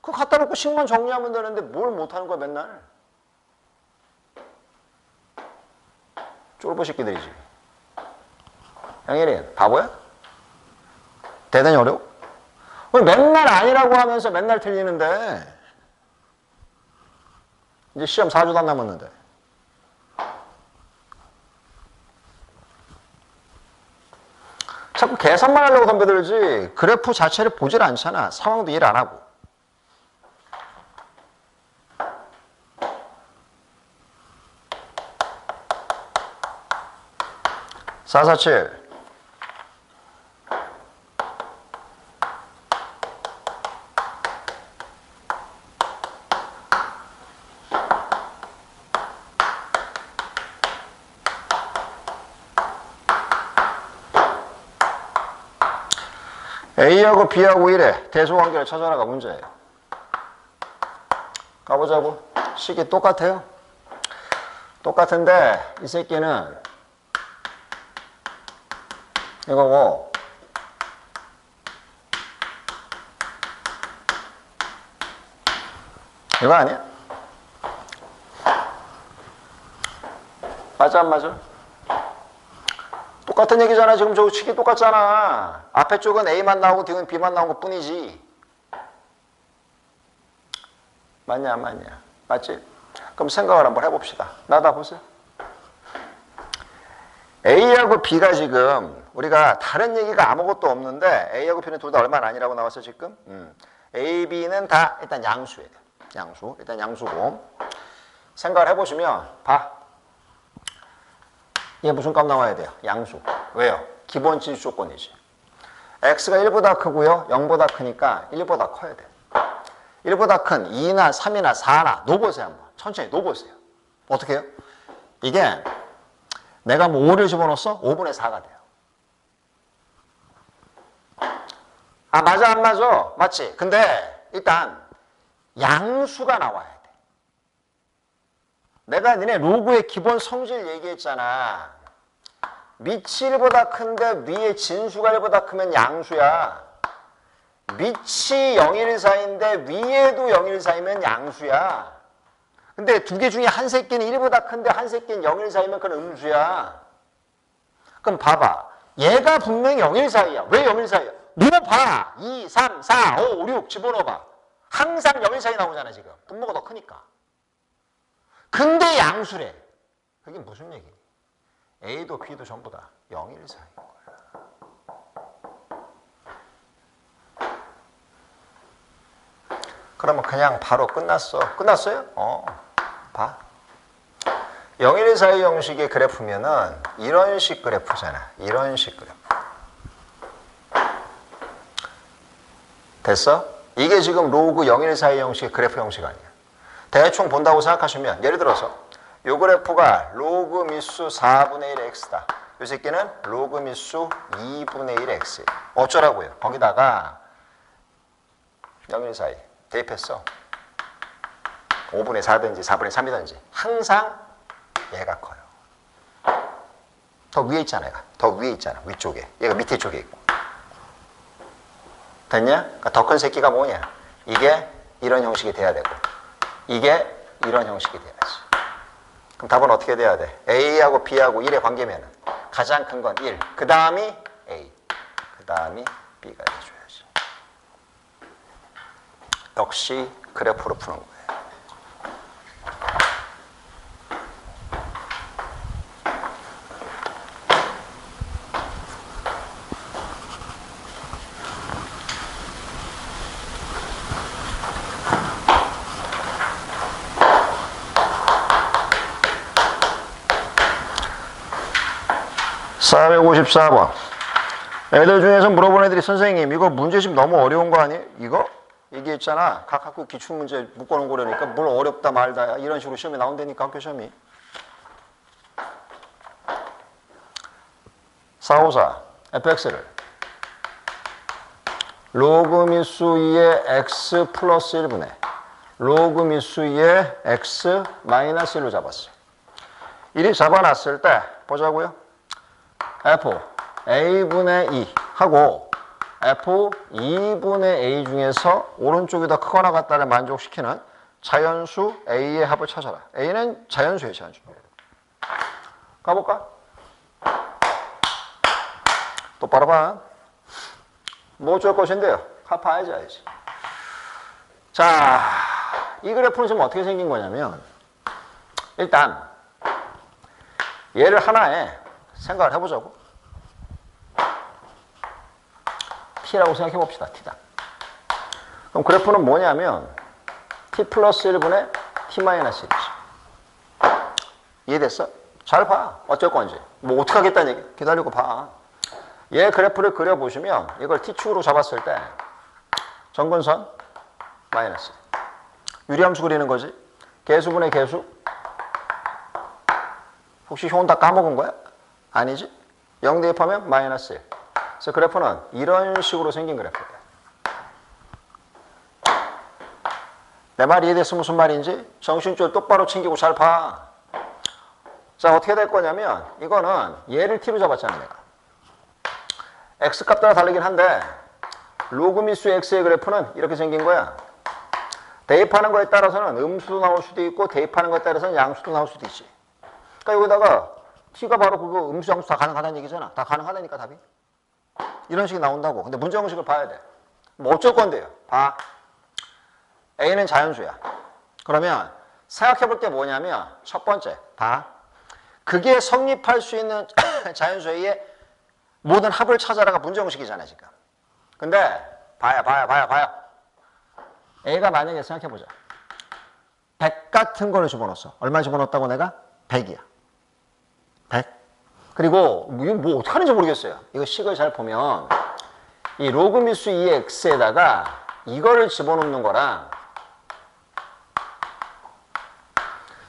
그거 갖다 놓고 식만 정리하면 되는데 뭘 못하는 거야 맨날? 쫄보 새끼들이지. 양혜린 바보야? 대단히 어려워? 맨날 아니라고 하면서 맨날 틀리는데 이제 시험 4주도 안 남았는데 자꾸 계산만 하려고 덤벼들지 그래프 자체를 보질 않잖아. 상황도 이해를 안 하고. (447) A하고 B하고 1의 대소관계를 찾아라가 문제예요. 가보자고. 식이 똑같아요. 똑같은데 이 새끼는 이거고 이거 아니야? 맞아 안 맞아? 똑같은 얘기잖아. 지금 저 식이 똑같잖아. 앞에 쪽은 A만 나오고 뒤는 B만 나온 것 뿐이지. 맞냐 안 맞냐? 맞지? 그럼 생각을 한번 해봅시다. 나다 보세요. A하고 B가 지금 우리가 다른 얘기가 아무것도 없는데 A하고 B는 둘 다 얼마나 아니라고 나왔어 지금? A, B는 다 일단 양수예요. 양수. 일단 양수고. 생각을 해보시면 봐. 얘 무슨 값 나와야 돼요? 양수. 왜요? 기본 진수 조건이지. x가 1보다 크고요. 0보다 크니까 1보다 커야 돼. 1보다 큰 2나 3이나 4나 놓보세요 한번. 천천히 놓보세요. 어떻게 해요? 이게 내가 뭐 5를 집어넣었어? 5분의 4가 돼요. 아 맞아 안 맞아? 맞지? 근데 일단 양수가 나와야 돼. 내가 니네 로그의 기본 성질 얘기했잖아. 밑이 1보다 큰데 위에 진수가 1보다 크면 양수야. 밑이 0, 1, 4인데 위에도 0, 1, 4이면 양수야. 근데 두 개 중에 한 새끼는 1보다 큰데 한 새끼는 0, 1, 4이면 그건 음수야. 그럼 봐봐. 얘가 분명히 0, 1, 4이야. 왜 0, 1, 4이야? 넣어봐. 2, 3, 4, 5, 6 집어넣어봐. 항상 0, 1, 4이 나오잖아 지금. 분모가 더 크니까. 근데 양수래. 그게 무슨 얘기니? A도 B도 전부 다 0, 1, 4인 거야. 그러면 그냥 바로 끝났어. 끝났어요? 봐. 0, 1, 4의 형식의 그래프면은 이런 식 그래프잖아. 이런 식 그래프. 됐어? 이게 지금 로그 0, 1, 4의 형식의 그래프 형식 아니야. 대충 본다고 생각하시면 예를 들어서 요 그래프가 로그 미수 4분의 1 x다. 요 새끼는 로그 미수 2분의 1 x. 어쩌라고요? 거기다가 0, 1, 4에 대입했어. 5분의 4든지 4분의 3이든지 항상 얘가 커요. 더 위에 있잖아. 얘가. 더 위에 있잖아. 위쪽에. 얘가 밑에 쪽에 있고. 됐냐? 그러니까 더 큰 새끼가 뭐냐? 이게 이런 형식이 돼야 되고 이게 이런 형식이 돼야지. 그럼 답은 어떻게 돼야 돼? A하고 B하고 1의 관계면 가장 큰 건 1. 그 다음이 A. 그 다음이 B가 돼줘야지. 역시 그래프로 푸는 거예요. 154번. 애들 중에서 물어본 애들이 선생님 이거 문제집 너무 어려운 거 아니에요? 이거? 얘기했잖아. 각 학교 기출문제 묶어놓은 거라니까 뭘 어렵다 말다야. 이런 식으로 시험에 나온다니까 학교 시험이. 454 fx를 로그 미수 2의 x 플러스 1분의 로그 미수 2의 x 마이너스 1로 잡았어. 1이 잡아놨을 때 보자고요. f a분의 2 하고 f 2분의 a 중에서 오른쪽이 더 크거나 같다를 만족시키는 자연수 a의 합을 찾아라. a는 자연수예요. 자연수. 가볼까? 똑바로 봐. 뭐 어쩔 것인데요. 봐야지 알지. 자, 이 그래프는 지금 어떻게 생긴 거냐면 일단 얘를 하나에 생각을 해보자고. t라고 생각해 봅시다. t다. 그럼 그래프는 뭐냐면 t 플러스 1분의 t 마이너스 1이지. 이해됐어? 잘 봐. 어쩔 건지. 뭐 어떻게 하겠다는 얘기. 기다리고 봐. 얘 그래프를 그려보시면 이걸 t축으로 잡았을 때 정근선 마이너스. 유리함수 그리는 거지. 개수분의 개수. 혹시 효은 다 까먹은 거야? 아니지. 0 대입하면 마이너스 1. 그래서 그래프는 이런 식으로 생긴 그래프예요. 내 말 이해됐어? 무슨 말인지? 정신줄 똑바로 챙기고 잘 봐. 자, 어떻게 될 거냐면 이거는 얘를 t로 잡았잖아 내가. x값 따라 다르긴 한데 로그 미수 x의 그래프는 이렇게 생긴 거야. 대입하는 거에 따라서는 음수도 나올 수도 있고 대입하는 거에 따라서는 양수도 나올 수도 있지. 그러니까 여기다가 t가 바로 그거 음수 양수 다 가능하다는 얘기잖아. 다 가능하다니까 답이. 이런 식이 나온다고. 근데 문제 형식을 봐야 돼. 뭐 어쩔 건데요. 봐. a는 자연수야. 그러면 생각해 볼 게 뭐냐면 첫 번째 봐. 그게 성립할 수 있는 자연수 a의 모든 합을 찾아라가 문제 형식이잖아 지금. 근데 봐요. a가 만약에 생각해 보자. 100 같은 거를 집어넣었어. 얼마 집어넣었다고 내가? 100이야. 100. 그리고 이거 뭐 어떻게 하는지 모르겠어요. 이거 식을 잘 보면 이 로그 미수 2x에다가 이거를 집어넣는 거랑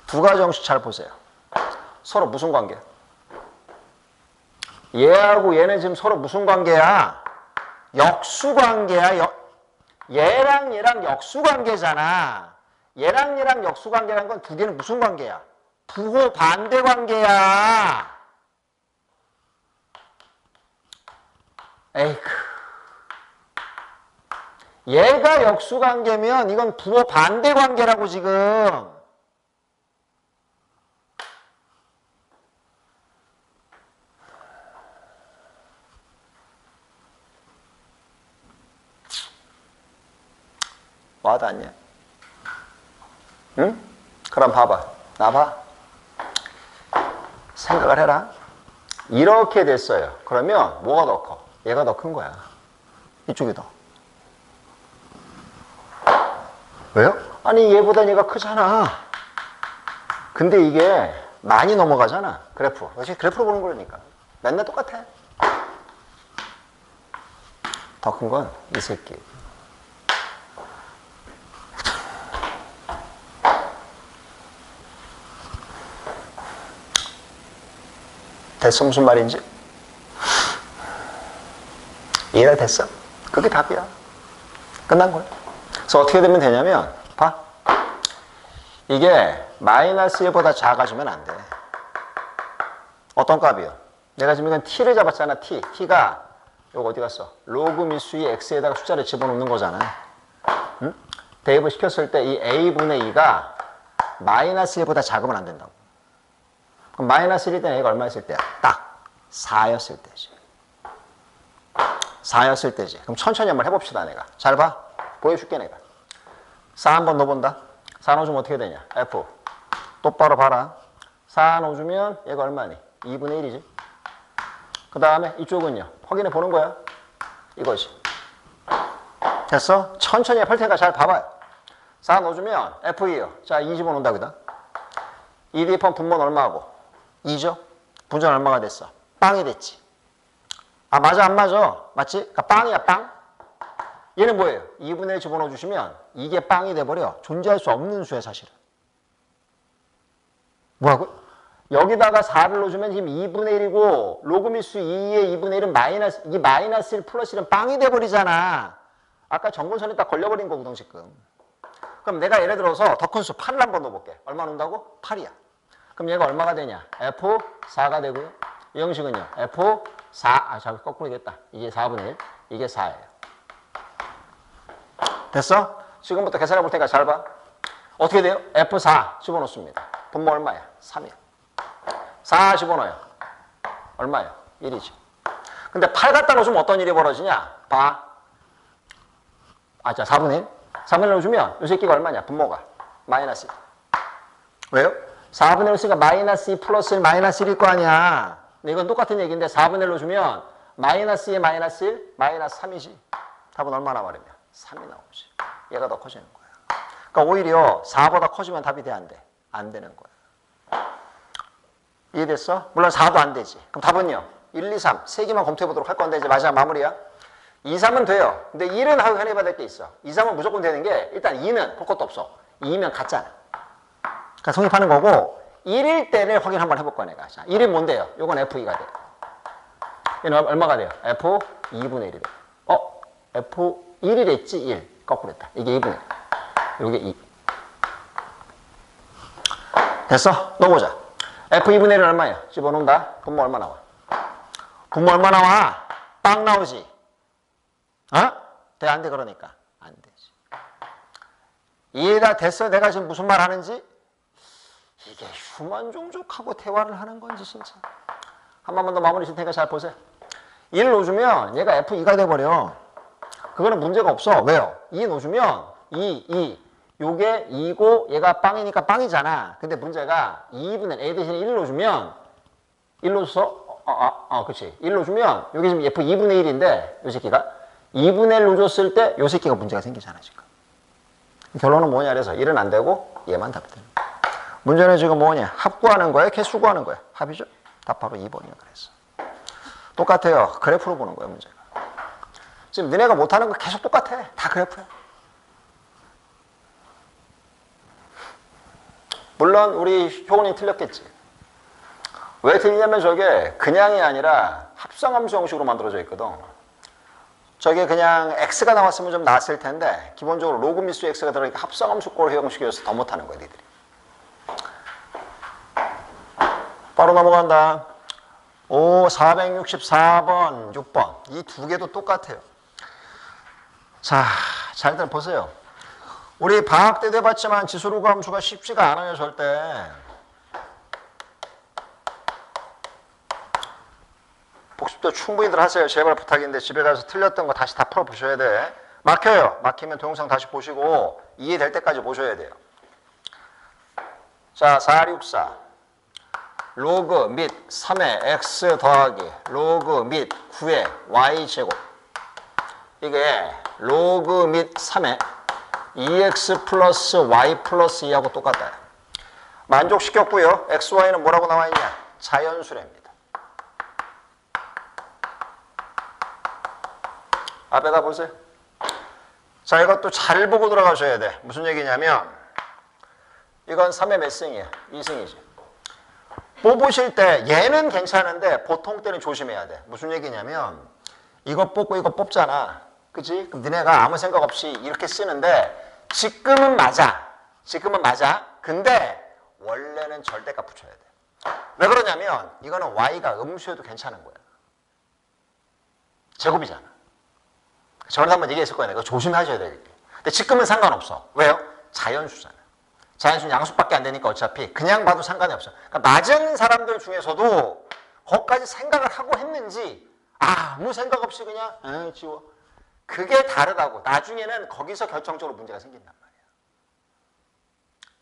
두 가지 형식 잘 보세요. 서로 무슨 관계야? 얘하고 얘는 지금 서로 무슨 관계야? 역수관계야. 얘랑 얘랑 역수관계잖아. 얘랑 얘랑 역수관계라는 건 두 개는 무슨 관계야? 부호 반대 관계야. 에이크. 얘가 역수관계면 이건 부호 반대 관계라고 지금. 와닿냐? 응? 그럼 봐봐. 나 봐. 생각을 해라. 이렇게 됐어요. 그러면 뭐가 더 커? 얘가 더 큰 거야. 이쪽이 더. 왜요? 아니 얘보다 얘가 크잖아. 근데 이게 많이 넘어가잖아. 그래프. 역시 그래프로 보는 거니까. 맨날 똑같아. 더 큰 건 이 새끼. 됐어? 무슨 말인지? 이해가 됐어? 그게 답이야. 끝난 거야. 그래서 어떻게 되면 되냐면 봐. 이게 마이너스 1보다 작아지면 안 돼. 어떤 값이요? 내가 지금 이건 t를 잡았잖아. t가 이거 어디 갔어? 로그 미수의 x에다가 숫자를 집어넣는 거잖아. 응? 대입을 시켰을 때 이 a분의 2가 마이너스 1보다 작으면 안 된다고. 그럼 마이너스 1일 때는 a가 얼마였을 때야? 딱 4였을 때지. 4였을 때지. 그럼 천천히 한번 해봅시다 내가. 잘 봐. 보여줄게 내가. 4 한번 넣어본다. 4 넣어주면 어떻게 되냐? f. 똑바로 봐라. 4 넣어주면 얘가 얼마니? 2분의 1이지. 그 다음에 이쪽은요. 확인해 보는 거야. 이거지. 됐어? 천천히 할 테니까 잘 봐봐요. 4 넣어주면 f2요. 자, 2 집어넣는다 그다. 2 대입하면 분모는 얼마하고? 2죠? 분자는 얼마가 됐어? 빵이 됐지. 아, 맞아, 안 맞아? 맞지? 그러니까 빵이야, 빵. 얘는 뭐예요? 2분의 1 집어넣어 주시면 이게 빵이 돼버려. 존재할 수 없는 수야, 사실은. 뭐라고? 여기다가 4를 넣어주면 지금 2분의 1이고 로그미수 2의 2분의 1은 마이너스, 이게 마이너스 1 플러스 1은 빵이 돼버리잖아. 아까 정근선에 딱 걸려버린 거거든, 지금. 그럼 내가 예를 들어서 더 큰 수 8을 한번 넣어볼게. 얼마 넣는다고? 8이야. 그럼 얘가 얼마가 되냐? F4가 되고요. 이 형식은요. F4, 자, 거꾸로 됐다. 이게 4분의 1, 이게 4예요. 됐어? 지금부터 계산해 볼 테니까 잘 봐. 어떻게 돼요? F4 집어넣습니다. 분모 얼마야? 3이야. 4 집어넣어요. 얼마야? 1이지. 근데 8 갖다 넣어주면 어떤 일이 벌어지냐? 봐. 자, 4분의 1. 4분의 1 넣어주면 이 새끼가 얼마냐? 분모가. 마이너스 1. 왜요? 4분의 1 쓰니까 마이너스 2 플러스 1 마이너스 1일 거 아니야. 근데 이건 똑같은 얘기인데 4분의 1 넣어주면 마이너스 2에 마이너스 1, 마이너스 3이지. 답은 얼마나 말이면? 3이 나오지. 얘가 더 커지는 거야. 그러니까 오히려 4보다 커지면 답이 돼, 안 돼? 안 되는 거야. 이해됐어? 물론 4도 안 되지. 그럼 답은요? 1, 2, 3. 세 개만 검토해 보도록 할 건데 이제 마지막 마무리야. 2, 3은 돼요. 근데 1은 확인해 봐야 될 게 있어. 2, 3은 무조건 되는 게 일단 2는 볼 것도 없어. 2면 같잖아. 그러니까 성립하는 거고 1일 때를 확인 한번 해볼 거야, 내가. 자, 1이 뭔데요? 요건 F2가 돼요. 얘는 얼마가 돼요? F2분의 1이 돼요. F1이 됐지? 1. 거꾸로 했다. 이게 2분의 1. 요게 2. 됐어? 넣어보자. F2분의 1은 얼마야? 집어넣는다. 분모 얼마 나와? 분모 얼마 나와? 빵 나오지. 돼, 안 돼, 그러니까. 안 되지. 이해가 됐어? 내가 지금 무슨 말 하는지? 이게 휴먼 종족하고 대화를 하는 건지, 진짜. 한 번만 더 마무리 줄 테니까 잘 보세요. 1 넣어주면 얘가 F2가 돼버려. 그거는 문제가 없어. 왜요? 2 넣어주면 2. 요게 2고 얘가 빵이니까 빵이잖아. 근데 문제가 2분의 A 대신에 1 넣어주면 1 넣어서 그치. 1 넣어주면 여기 지금 F2분의 1인데 요 새끼가 2분의 1 넣어줬을 때 요 새끼가 문제가 생기잖아, 지금. 결론은 뭐냐 그래서 1은 안 되고 얘만 답이 되는 거야. 문제는 지금 뭐냐? 합구하는 거야? 개수 구하는 거야? 합이죠? 답 바로 2번이야, 그래서. 똑같아요. 그래프로 보는 거야, 문제가. 지금 너네가 못하는 거 계속 똑같아. 다 그래프야. 물론 우리 효은이 틀렸겠지. 왜 틀리냐면 저게 그냥이 아니라 합성함수 형식으로 만들어져 있거든. 저게 그냥 x가 나왔으면 좀 나았을 텐데 기본적으로 로그 미수 x가 들어가니까 합성함수 꼴 형식이어서 더 못하는 거야, 니들이. 바로 넘어간다. 464번, 6번. 이 두 개도 똑같아요. 자, 잘들 보세요. 우리 방학 때도 해봤지만 지수로그 함수가 쉽지가 않아요, 절대. 복습도 충분히들 하세요. 제발 부탁인데 집에 가서 틀렸던 거 다시 다 풀어보셔야 돼. 막혀요. 막히면 동영상 다시 보시고 이해될 때까지 보셔야 돼요. 자, 464. 로그 및 3의 x 더하기 로그 및 9의 y제곱. 이게 로그 및 3의 2x 플러스 y 플러스 2하고 똑같다. 만족시켰고요. x, y는 뭐라고 나와 있냐? 자연수랍니다. 앞에다 보세요. 자, 이것도 잘 보고 들어가셔야 돼. 무슨 얘기냐면 이건 3의 몇 승이야? 2승이지. 뽑으실 때 얘는 괜찮은데 보통 때는 조심해야 돼. 무슨 얘기냐면 이거 뽑고 이거 뽑잖아. 그치? 그럼 너네가 아무 생각 없이 이렇게 쓰는데 지금은 맞아. 지금은 맞아. 근데 원래는 절대값 붙여야 돼. 왜 그러냐면 이거는 y가 음수여도 괜찮은 거야. 제곱이잖아. 저번에 한번 얘기했을 거야. 이거 조심하셔야 돼. 근데 지금은 상관없어. 왜요? 자연수잖아. 자연수는 양수밖에 안 되니까 어차피 그냥 봐도 상관이 없어. 그러니까 맞은 사람들 중에서도 거기까지 생각을 하고 했는지 아무 생각 없이 그냥 지워. 그게 다르다고. 나중에는 거기서 결정적으로 문제가 생긴단 말이야.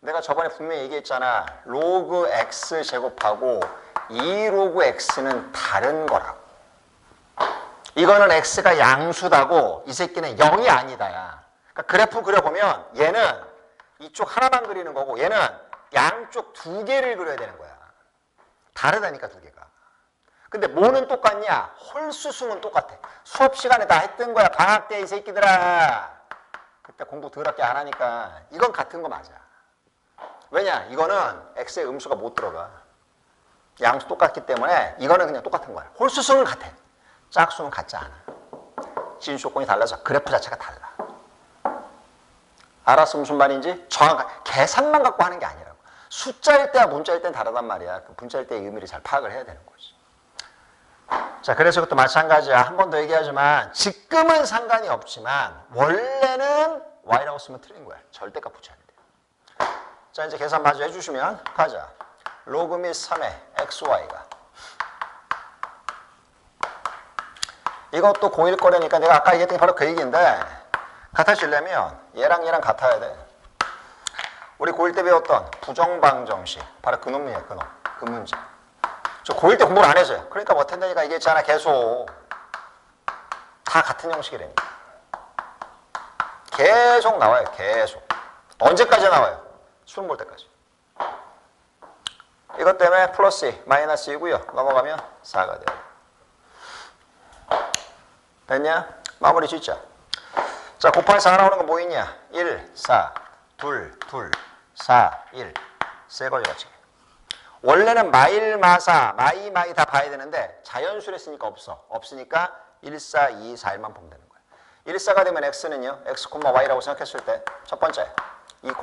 내가 저번에 분명히 얘기했잖아. 로그 x 제곱하고 2로그 x는 다른 거라고. 이거는 x가 양수다고 이 새끼는 0이 아니다야. 그러니까 그래프 그려보면 얘는 이쪽 하나만 그리는 거고 얘는 양쪽 두 개를 그려야 되는 거야. 다르다니까 두 개가. 근데 뭐는 똑같냐? 홀수승은 똑같아. 수업 시간에 다 했던 거야. 방학 때 이 새끼들아. 그때 공부 더럽게 안 하니까 이건 같은 거 맞아. 왜냐? 이거는 x의 음수가 못 들어가. 양수 똑같기 때문에 이거는 그냥 똑같은 거야. 홀수승은 같아. 짝수는 같지 않아. 진수 조건이 달라서 그래프 자체가 달라. 알았어? 무슨 말인지? 정확한 계산만 갖고 하는 게 아니라고. 숫자일 때와 문자일 때는 다르단 말이야. 그 문자일 때의 의미를 잘 파악을 해야 되는 거지. 자, 그래서 그것도 마찬가지야. 한 번 더 얘기하지만 지금은 상관이 없지만 원래는 y라고 쓰면 틀린 거야. 절대값 붙여야 돼. 자, 이제 계산 마저 해주시면 가자. 로그 및 3의 xy가 이것도 고1 거라니까 내가 아까 얘기했던 게 바로 그 얘기인데 같아지려면 얘랑 얘랑 같아야 돼. 우리 고1 때 배웠던 부정방정식 바로 그 놈이에요. 그 놈. 그 문제. 저 고1 때 공부를 안 했어요. 그러니까 못한다니까 얘기했잖아. 계속 다 같은 형식이라니까. 계속 나와요. 계속. 언제까지 나와요? 수능 볼 때까지. 이것 때문에 플러스 2, 마이너스 2고요. 넘어가면 4가 돼요. 됐냐? 마무리 짓자. 자, 곱하기 4 나오는 건 뭐 있냐? 1, 4, 2, 2, 4, 1. 세 가지 같이. 원래는 마일, 마사, 마이, 마이 다 봐야 되는데 자연수를 쓰니까 없어. 없으니까 1, 4, 2, 4, 1만 보면 되는 거야. 1, 4가 되면 x는요. x, y라고 생각했을 때 첫 번째 2, 6.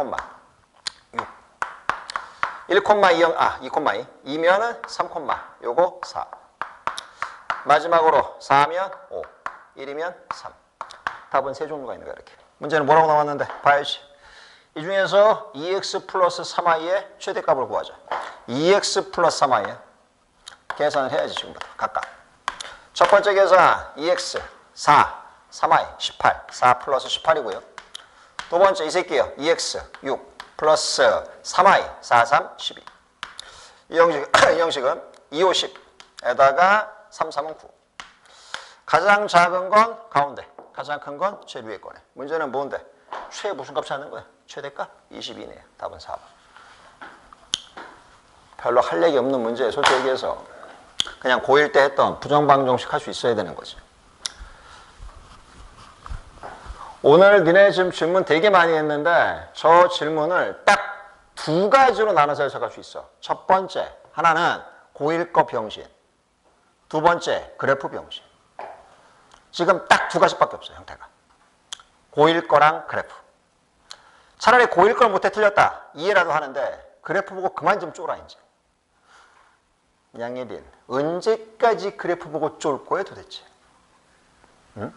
1, 2, 2,2. 2면은 3, 요거 4. 마지막으로 4면 5. 1이면 3. 답은 세 종류가 있는 거야, 이렇게. 문제는 뭐라고 나왔는데? 봐야지. 이 중에서 2x 플러스 3i의 최대값을 구하자. 2x 플러스 3i. 계산을 해야지, 지금부터. 각각. 첫 번째 계산, 2x, 4, 3i, 18. 4 플러스 18이고요. 두 번째, 이 새끼요. 2x, 6. 플러스 3i, 4, 3, 12. 이 형식은 2, 5, 10에다가 3, 3은 9. 가장 작은 건 가운데, 가장 큰 건 제일 위에 거네. 문제는 뭔데? 최 무슨 값 찾는 거야? 최대값? 22네요. 답은 4번. 별로 할 얘기 없는 문제예요. 솔직히 얘기해서. 그냥 고1 때 했던 부정방정식 할 수 있어야 되는 거지. 오늘 니네 지금 질문 되게 많이 했는데 저 질문을 딱 두 가지로 나눠서 해석할 수 있어. 첫 번째, 하나는 고1 거 병신. 두 번째, 그래프 병신. 지금 딱 두 가지밖에 없어요, 형태가. 고1 거랑 그래프. 차라리 고1 걸 못해 틀렸다. 이해라도 하는데 그래프 보고 그만 좀 쫄아, 이제. 양예린, 언제까지 그래프 보고 쫄 거야, 도대체? 응?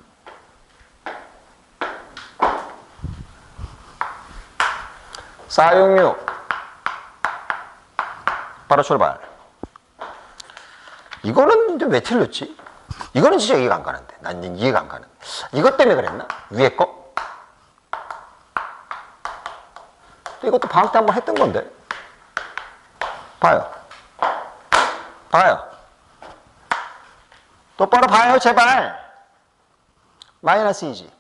466 바로 출발. 이거는 이제 왜 틀렸지? 이거는 진짜 이해가 안 가는데. 난 이해가 안 가는데. 이것 때문에 그랬나? 위에 거? 이것도 방학 때 한번 했던 건데. 봐요. 봐요. 똑바로 봐요, 제발. 마이너스 2지.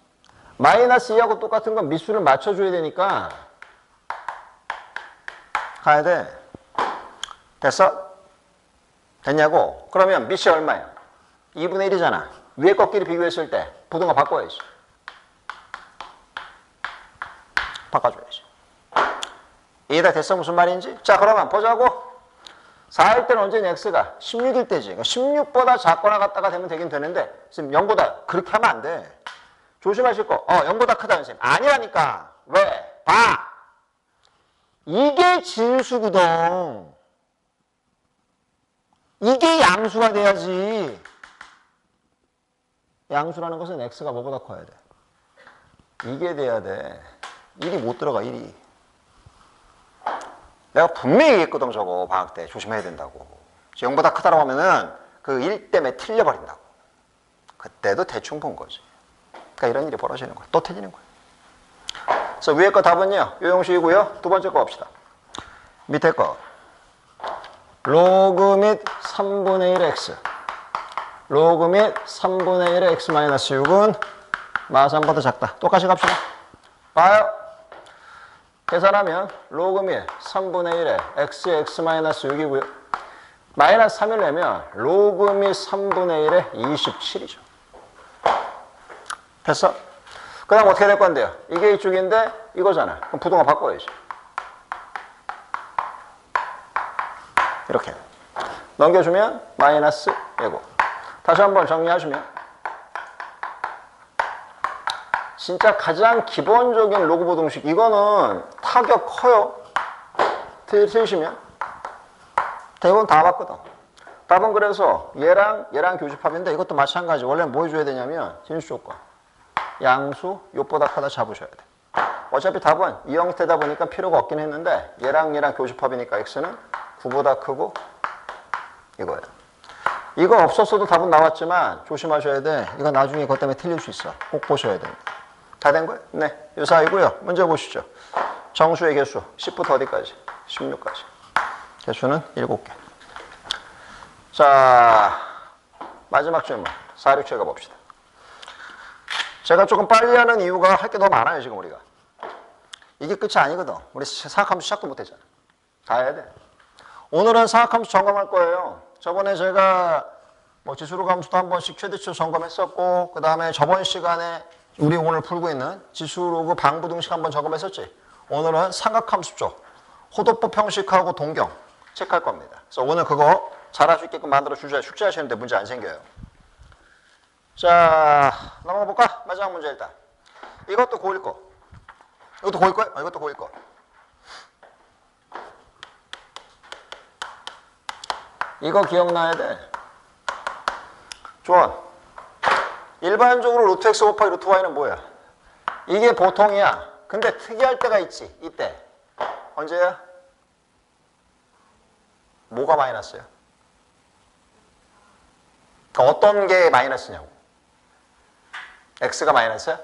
마이너스 2하고 똑같은 건 밑수를 맞춰줘야 되니까 가야 돼. 됐어? 됐냐고? 그러면 밑이 얼마야? 2분의 1이잖아. 위에 것끼리 비교했을 때 부등호 바꿔야지. 바꿔줘야지. 이해다 됐어? 무슨 말인지? 자, 그러면 보자고. 4일 때는 언제냐? x가 16일 때지. 16보다 작거나 같다가 되면 되긴 되는데 지금 0보다 그렇게 하면 안 돼. 조심하실 거. 0보다 크다, 선생님. 아니라니까. 왜? 봐. 이게 진수거든. 이게 양수가 돼야지. 양수라는 것은 x가 뭐보다 커야 돼? 이게 돼야 돼. 1이 못 들어가, 1이. 내가 분명히 얘기했거든, 저거. 방학 때 조심해야 된다고. 0보다 크다고 하면은 그 1 때문에 틀려버린다고. 그때도 대충 본 거지. 그러니까 이런 일이 벌어지는 거야. 또 터지는 거야. 그래서 위에 거 답은요, 요 형식이고요. 두 번째 거 봅시다. 밑에 거. 로그 및 3분의 1 x. 로그 및 3분의 1의 x-6은 마삼보다 작다. 똑같이 갑시다. 봐요. 계산하면 로그 및 3분의 1의 x의 x-6이고요. 마이너스 3을 내면 로그 및 3분의 1에 27이죠. 됐어? 그 다음 어떻게 될 건데요? 이게 이쪽인데 이거잖아. 그럼 부동화 바꿔야지. 이렇게 넘겨주면 마이너스 예고. 다시 한번 정리하시면 진짜 가장 기본적인 로그 부등식, 이거는 타격 커요. 틀리시면 대부분 다 맞거든. 답은 그래서 얘랑 교집합인데 이것도 마찬가지. 원래 뭐 해줘야 되냐면 진수 조건, 양수 요보다 크다 잡으셔야 돼. 어차피 답은 이 형태다 보니까 필요가 없긴 했는데 얘랑 교집합이니까 x는 9보다 크고 이거예요. 이거 없었어도 답은 나왔지만 조심하셔야 돼. 이거 나중에 그것 때문에 틀릴 수 있어. 꼭 보셔야 됩니다. 다 된 거예요? 네, 이 사이고요. 문제 보시죠. 정수의 개수 10부터 어디까지? 16까지. 개수는 7개. 자, 마지막 질문 4, 6 제가 봅시다. 제가 조금 빨리 하는 이유가 할 게 더 많아요. 지금 우리가 이게 끝이 아니거든. 우리 사각함수 시작도 못했잖아. 다 해야 돼. 오늘은 사각함수 점검할 거예요. 저번에 제가 뭐 지수로 감수도 한 번씩 최대치로 점검했었고, 그 다음에 저번 시간에 우리 오늘 풀고 있는 지수로그 방부등식 한번 점검했었지. 오늘은 삼각함수 쪽 호도법 형식하고 동경 체크할 겁니다. 그래서 오늘 그거 잘할 수 있게끔 만들어 주셔야 숙제하시는데 문제 안 생겨요. 자, 넘어가 볼까? 마지막 문제 일단. 이것도 고1 거. 이것도 고1 거야? 이것도 고1 거. 이거 기억나야 돼. 좋아. 일반적으로 루트 x 곱하기 루트 y는 뭐야? 이게 보통이야. 근데 특이할 때가 있지. 이때. 언제야? 뭐가 마이너스야? 그러니까 어떤 게 마이너스냐고. x가 마이너스야?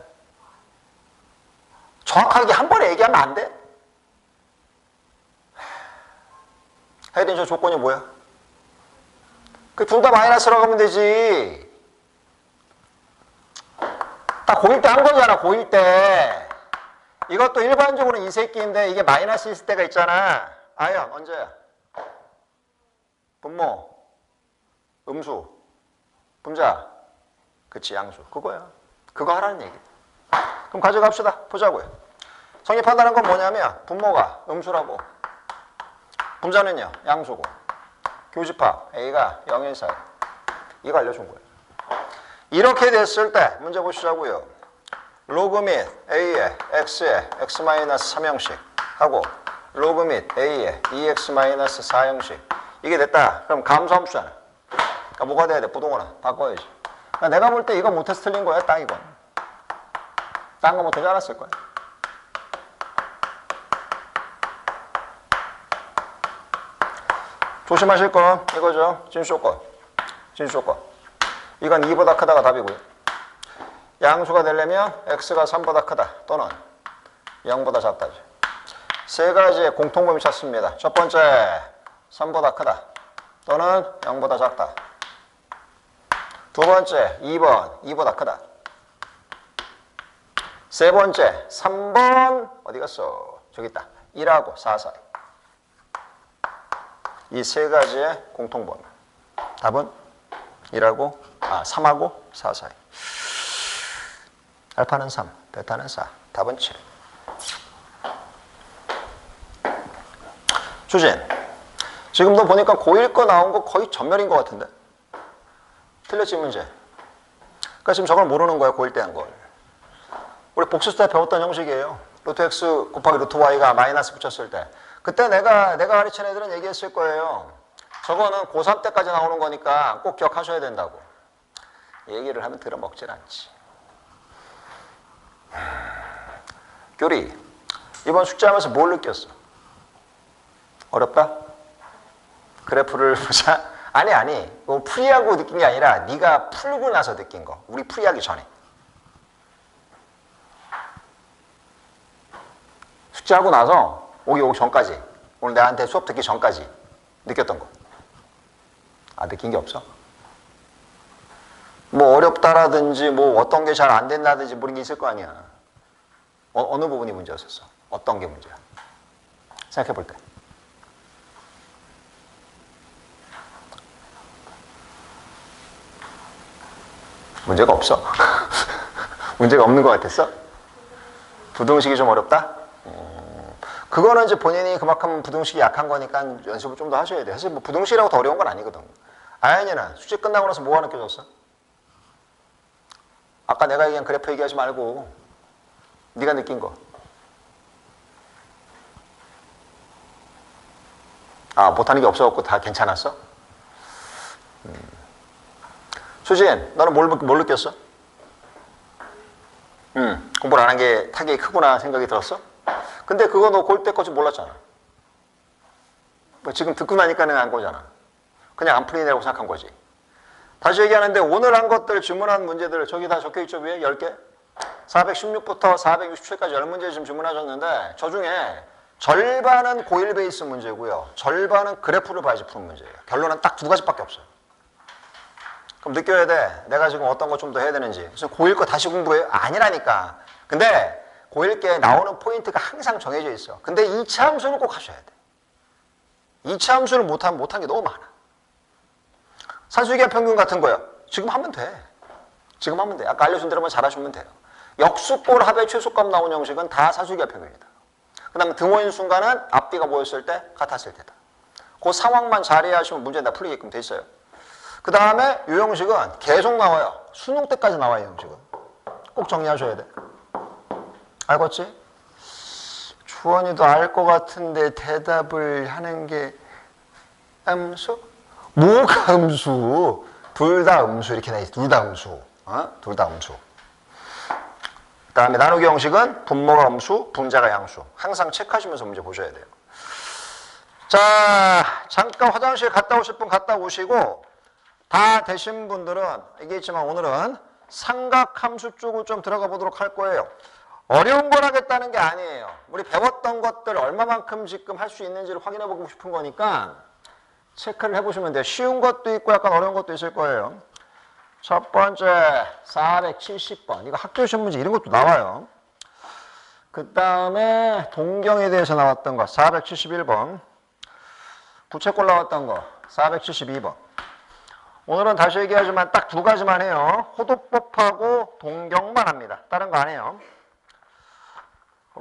정확하게 한 번에 얘기하면 안 돼? 해야 되는 저 조건이 뭐야? 그 둘 다 마이너스라고 하면 되지. 딱 고1 때 한 거잖아. 고1 때. 이것도 일반적으로 이 새끼인데 이게 마이너스 있을 때가 있잖아. 아연 언제야? 분모, 음수, 분자, 그치, 양수. 그거야. 그거 하라는 얘기. 그럼 가져갑시다. 보자고요. 성립한다는 건 뭐냐면 분모가 음수라고, 분자는요 양수고, 교집합 A가 0인 사이. 이거 알려준 거예요. 이렇게 됐을 때 문제 보시자고요. 로그 및 A의 X의 X-3형식 하고 로그 및 A의 2X-4형식. 이게 됐다. 그럼 감소함수잖아. 그러니까 뭐가 돼야 돼? 부동호는 바꿔야지. 그러니까 내가 볼 때 이거 못해서 틀린 거야. 딱 이건. 딴 거 못하지 않았을 거야. 조심하실 건 이거죠. 진수조건. 진수조건. 이건 2보다 크다가 답이고요. 양수가 되려면 x가 3보다 크다 또는 0보다 작다죠. 세 가지의 공통범위 찾습니다. 첫 번째, 3보다 크다 또는 0보다 작다. 두 번째, 2번, 2보다 크다. 세 번째, 3번 어디 갔어? 저기 있다. 1하고 4 사이. 이 세 가지의 공통범위. 답은 3하고 4 사이. 알파는 3, 베타는 4. 답은 7. 수진. 지금도 보니까 고1 거 나온 거 거의 전멸인 것 같은데. 틀렸지 문제. 그러니까 지금 저걸 모르는 거야. 고1 때 한 걸. 우리 복수 때 배웠던 형식이에요. 루트 x 곱하기 루트 y가 마이너스 붙였을 때. 그때 내가 가르친 애들은 얘기했을 거예요. 저거는 고3 때까지 나오는 거니까 꼭 기억하셔야 된다고. 얘기를 하면 들어먹질 않지. 교리, 이번 숙제하면서 뭘 느꼈어? 어렵다? 그래프를 보자. 아니. 이거 풀이하고 느낀 게 아니라 네가 풀고 나서 느낀 거. 우리 풀이하기 전에. 숙제하고 나서 오기 전까지. 오늘 나한테 수업 듣기 전까지 느꼈던 거. 느낀 게 없어? 뭐 어렵다라든지 뭐 어떤 게 잘 안 된다든지 모르는 게 있을 거 아니야. 어느 부분이 문제였었어? 어떤 게 문제야? 생각해 볼 때. 문제가 없어? 문제가 없는 것 같았어? 부등식이 좀 어렵다? 그거는 이제 본인이 그만큼 부등식이 약한 거니까 연습을 좀 더 하셔야 돼. 사실 뭐 부등식이라고 더 어려운 건 아니거든. 아연이는 숙제 끝나고 나서 뭐가 느껴졌어? 아까 내가 얘기한 그래프 얘기하지 말고 네가 느낀 거. 아, 못하는 게 없어갖고 다 괜찮았어? 수진, 너는 뭘 느꼈어? 공부를 안 한 게 타격이 크구나 생각이 들었어? 근데 그거 너 고1 때까지 몰랐잖아. 뭐 지금 듣고 나니까는 안 거잖아. 그냥 안 풀리냐고 생각한 거지. 다시 얘기하는데 오늘 한 것들 주문한 문제들 저기 다 적혀있죠 위에 10개? 416부터 467까지 10문제 지금 주문하셨는데 저 중에 절반은 고1 베이스 문제고요. 절반은 그래프를 봐야지 푸는 문제예요. 결론은 딱 두 가지밖에 없어요. 그럼 느껴야 돼. 내가 지금 어떤 거 좀 더 해야 되는지. 그래서 고1 거 다시 공부해? 아니라니까. 근데 고1 게 나오는 포인트가 항상 정해져 있어. 근데 2차 함수는 꼭 하셔야 돼. 2차 함수를 못한 게 너무 많아. 산수기하 평균 같은 거요. 지금 하면 돼. 지금 하면 돼. 아까 알려준 대로만 잘하시면 돼요. 역수꼴 합의 최소값 나온 형식은 다 산수기하 평균이다. 그 다음에 등호인 순간은 앞뒤가 모였을 때 같았을 때다. 그 상황만 잘 이해하시면 문제는 다 풀리게끔 돼 있어요. 그 다음에 이 형식은 계속 나와요. 수능 때까지 나와요. 이 형식은. 꼭 정리하셔야 돼. 알겠지? 주원이도 알 것 같은데 대답을 하는 게 음수? 뭐가 음수? 둘 다 음수 이렇게 나있어. 둘 다 음수. 둘 다 음수. 그 다음에 나누기 형식은 분모가 음수, 분자가 양수. 항상 체크하시면서 문제 보셔야 돼요. 자, 잠깐 화장실 갔다 오실 분 갔다 오시고 다 되신 분들은 얘기했지만 오늘은 삼각함수 쪽으로 좀 들어가 보도록 할 거예요. 어려운 걸 하겠다는 게 아니에요. 우리 배웠던 것들 얼마만큼 지금 할 수 있는지를 확인해 보고 싶은 거니까 체크를 해보시면 돼요. 쉬운 것도 있고 약간 어려운 것도 있을 거예요. 첫 번째 470번. 이거 학교 시험 문제 이런 것도 나와요. 그 다음에 동경에 대해서 나왔던 거 471번. 부채꼴 나왔던 거 472번. 오늘은 다시 얘기하지만 딱 두 가지만 해요. 호도법하고 동경만 합니다. 다른 거 안 해요.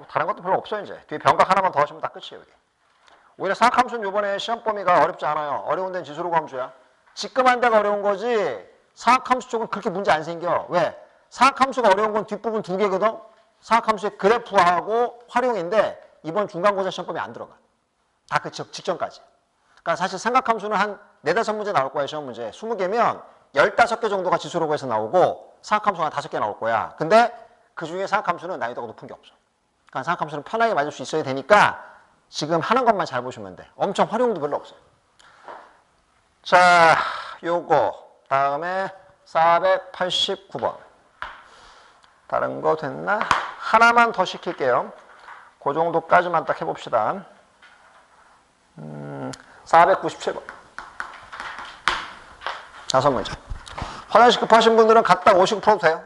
다른 것도 별로 없어요. 이제 뒤에 변각 하나만 더 하시면 다 끝이에요. 여기. 오히려 사각함수는 이번에 시험 범위가 어렵지 않아요. 어려운 데는 지수로 함수야. 지금한 데가 어려운 거지 사각함수 쪽은 그렇게 문제 안 생겨. 왜? 사각함수가 어려운 건 뒷부분 두 개거든. 사각함수의 그래프하고 활용인데 이번 중간고사 시험 범위 안 들어가. 다 그 직전까지. 그러니까 사실 삼각함수는 한 4-5문제 나올 거야. 시험 문제. 20개면 15개 정도가 지수로 해서 나오고 사각함수가 한 5개 나올 거야. 근데 그 중에 사각함수는 난이도가 높은 게 없어. 그러니까 삼각함수는 편하게 맞을 수 있어야 되니까 지금 하는 것만 잘 보시면 돼. 엄청 활용도 별로 없어요. 자, 요거 다음에 489번. 다른 거 됐나? 하나만 더 시킬게요. 그 정도까지만 딱 해봅시다. 497번. 5문제. 화장실 급하신 분들은 갔다 오시고 풀어도 돼요.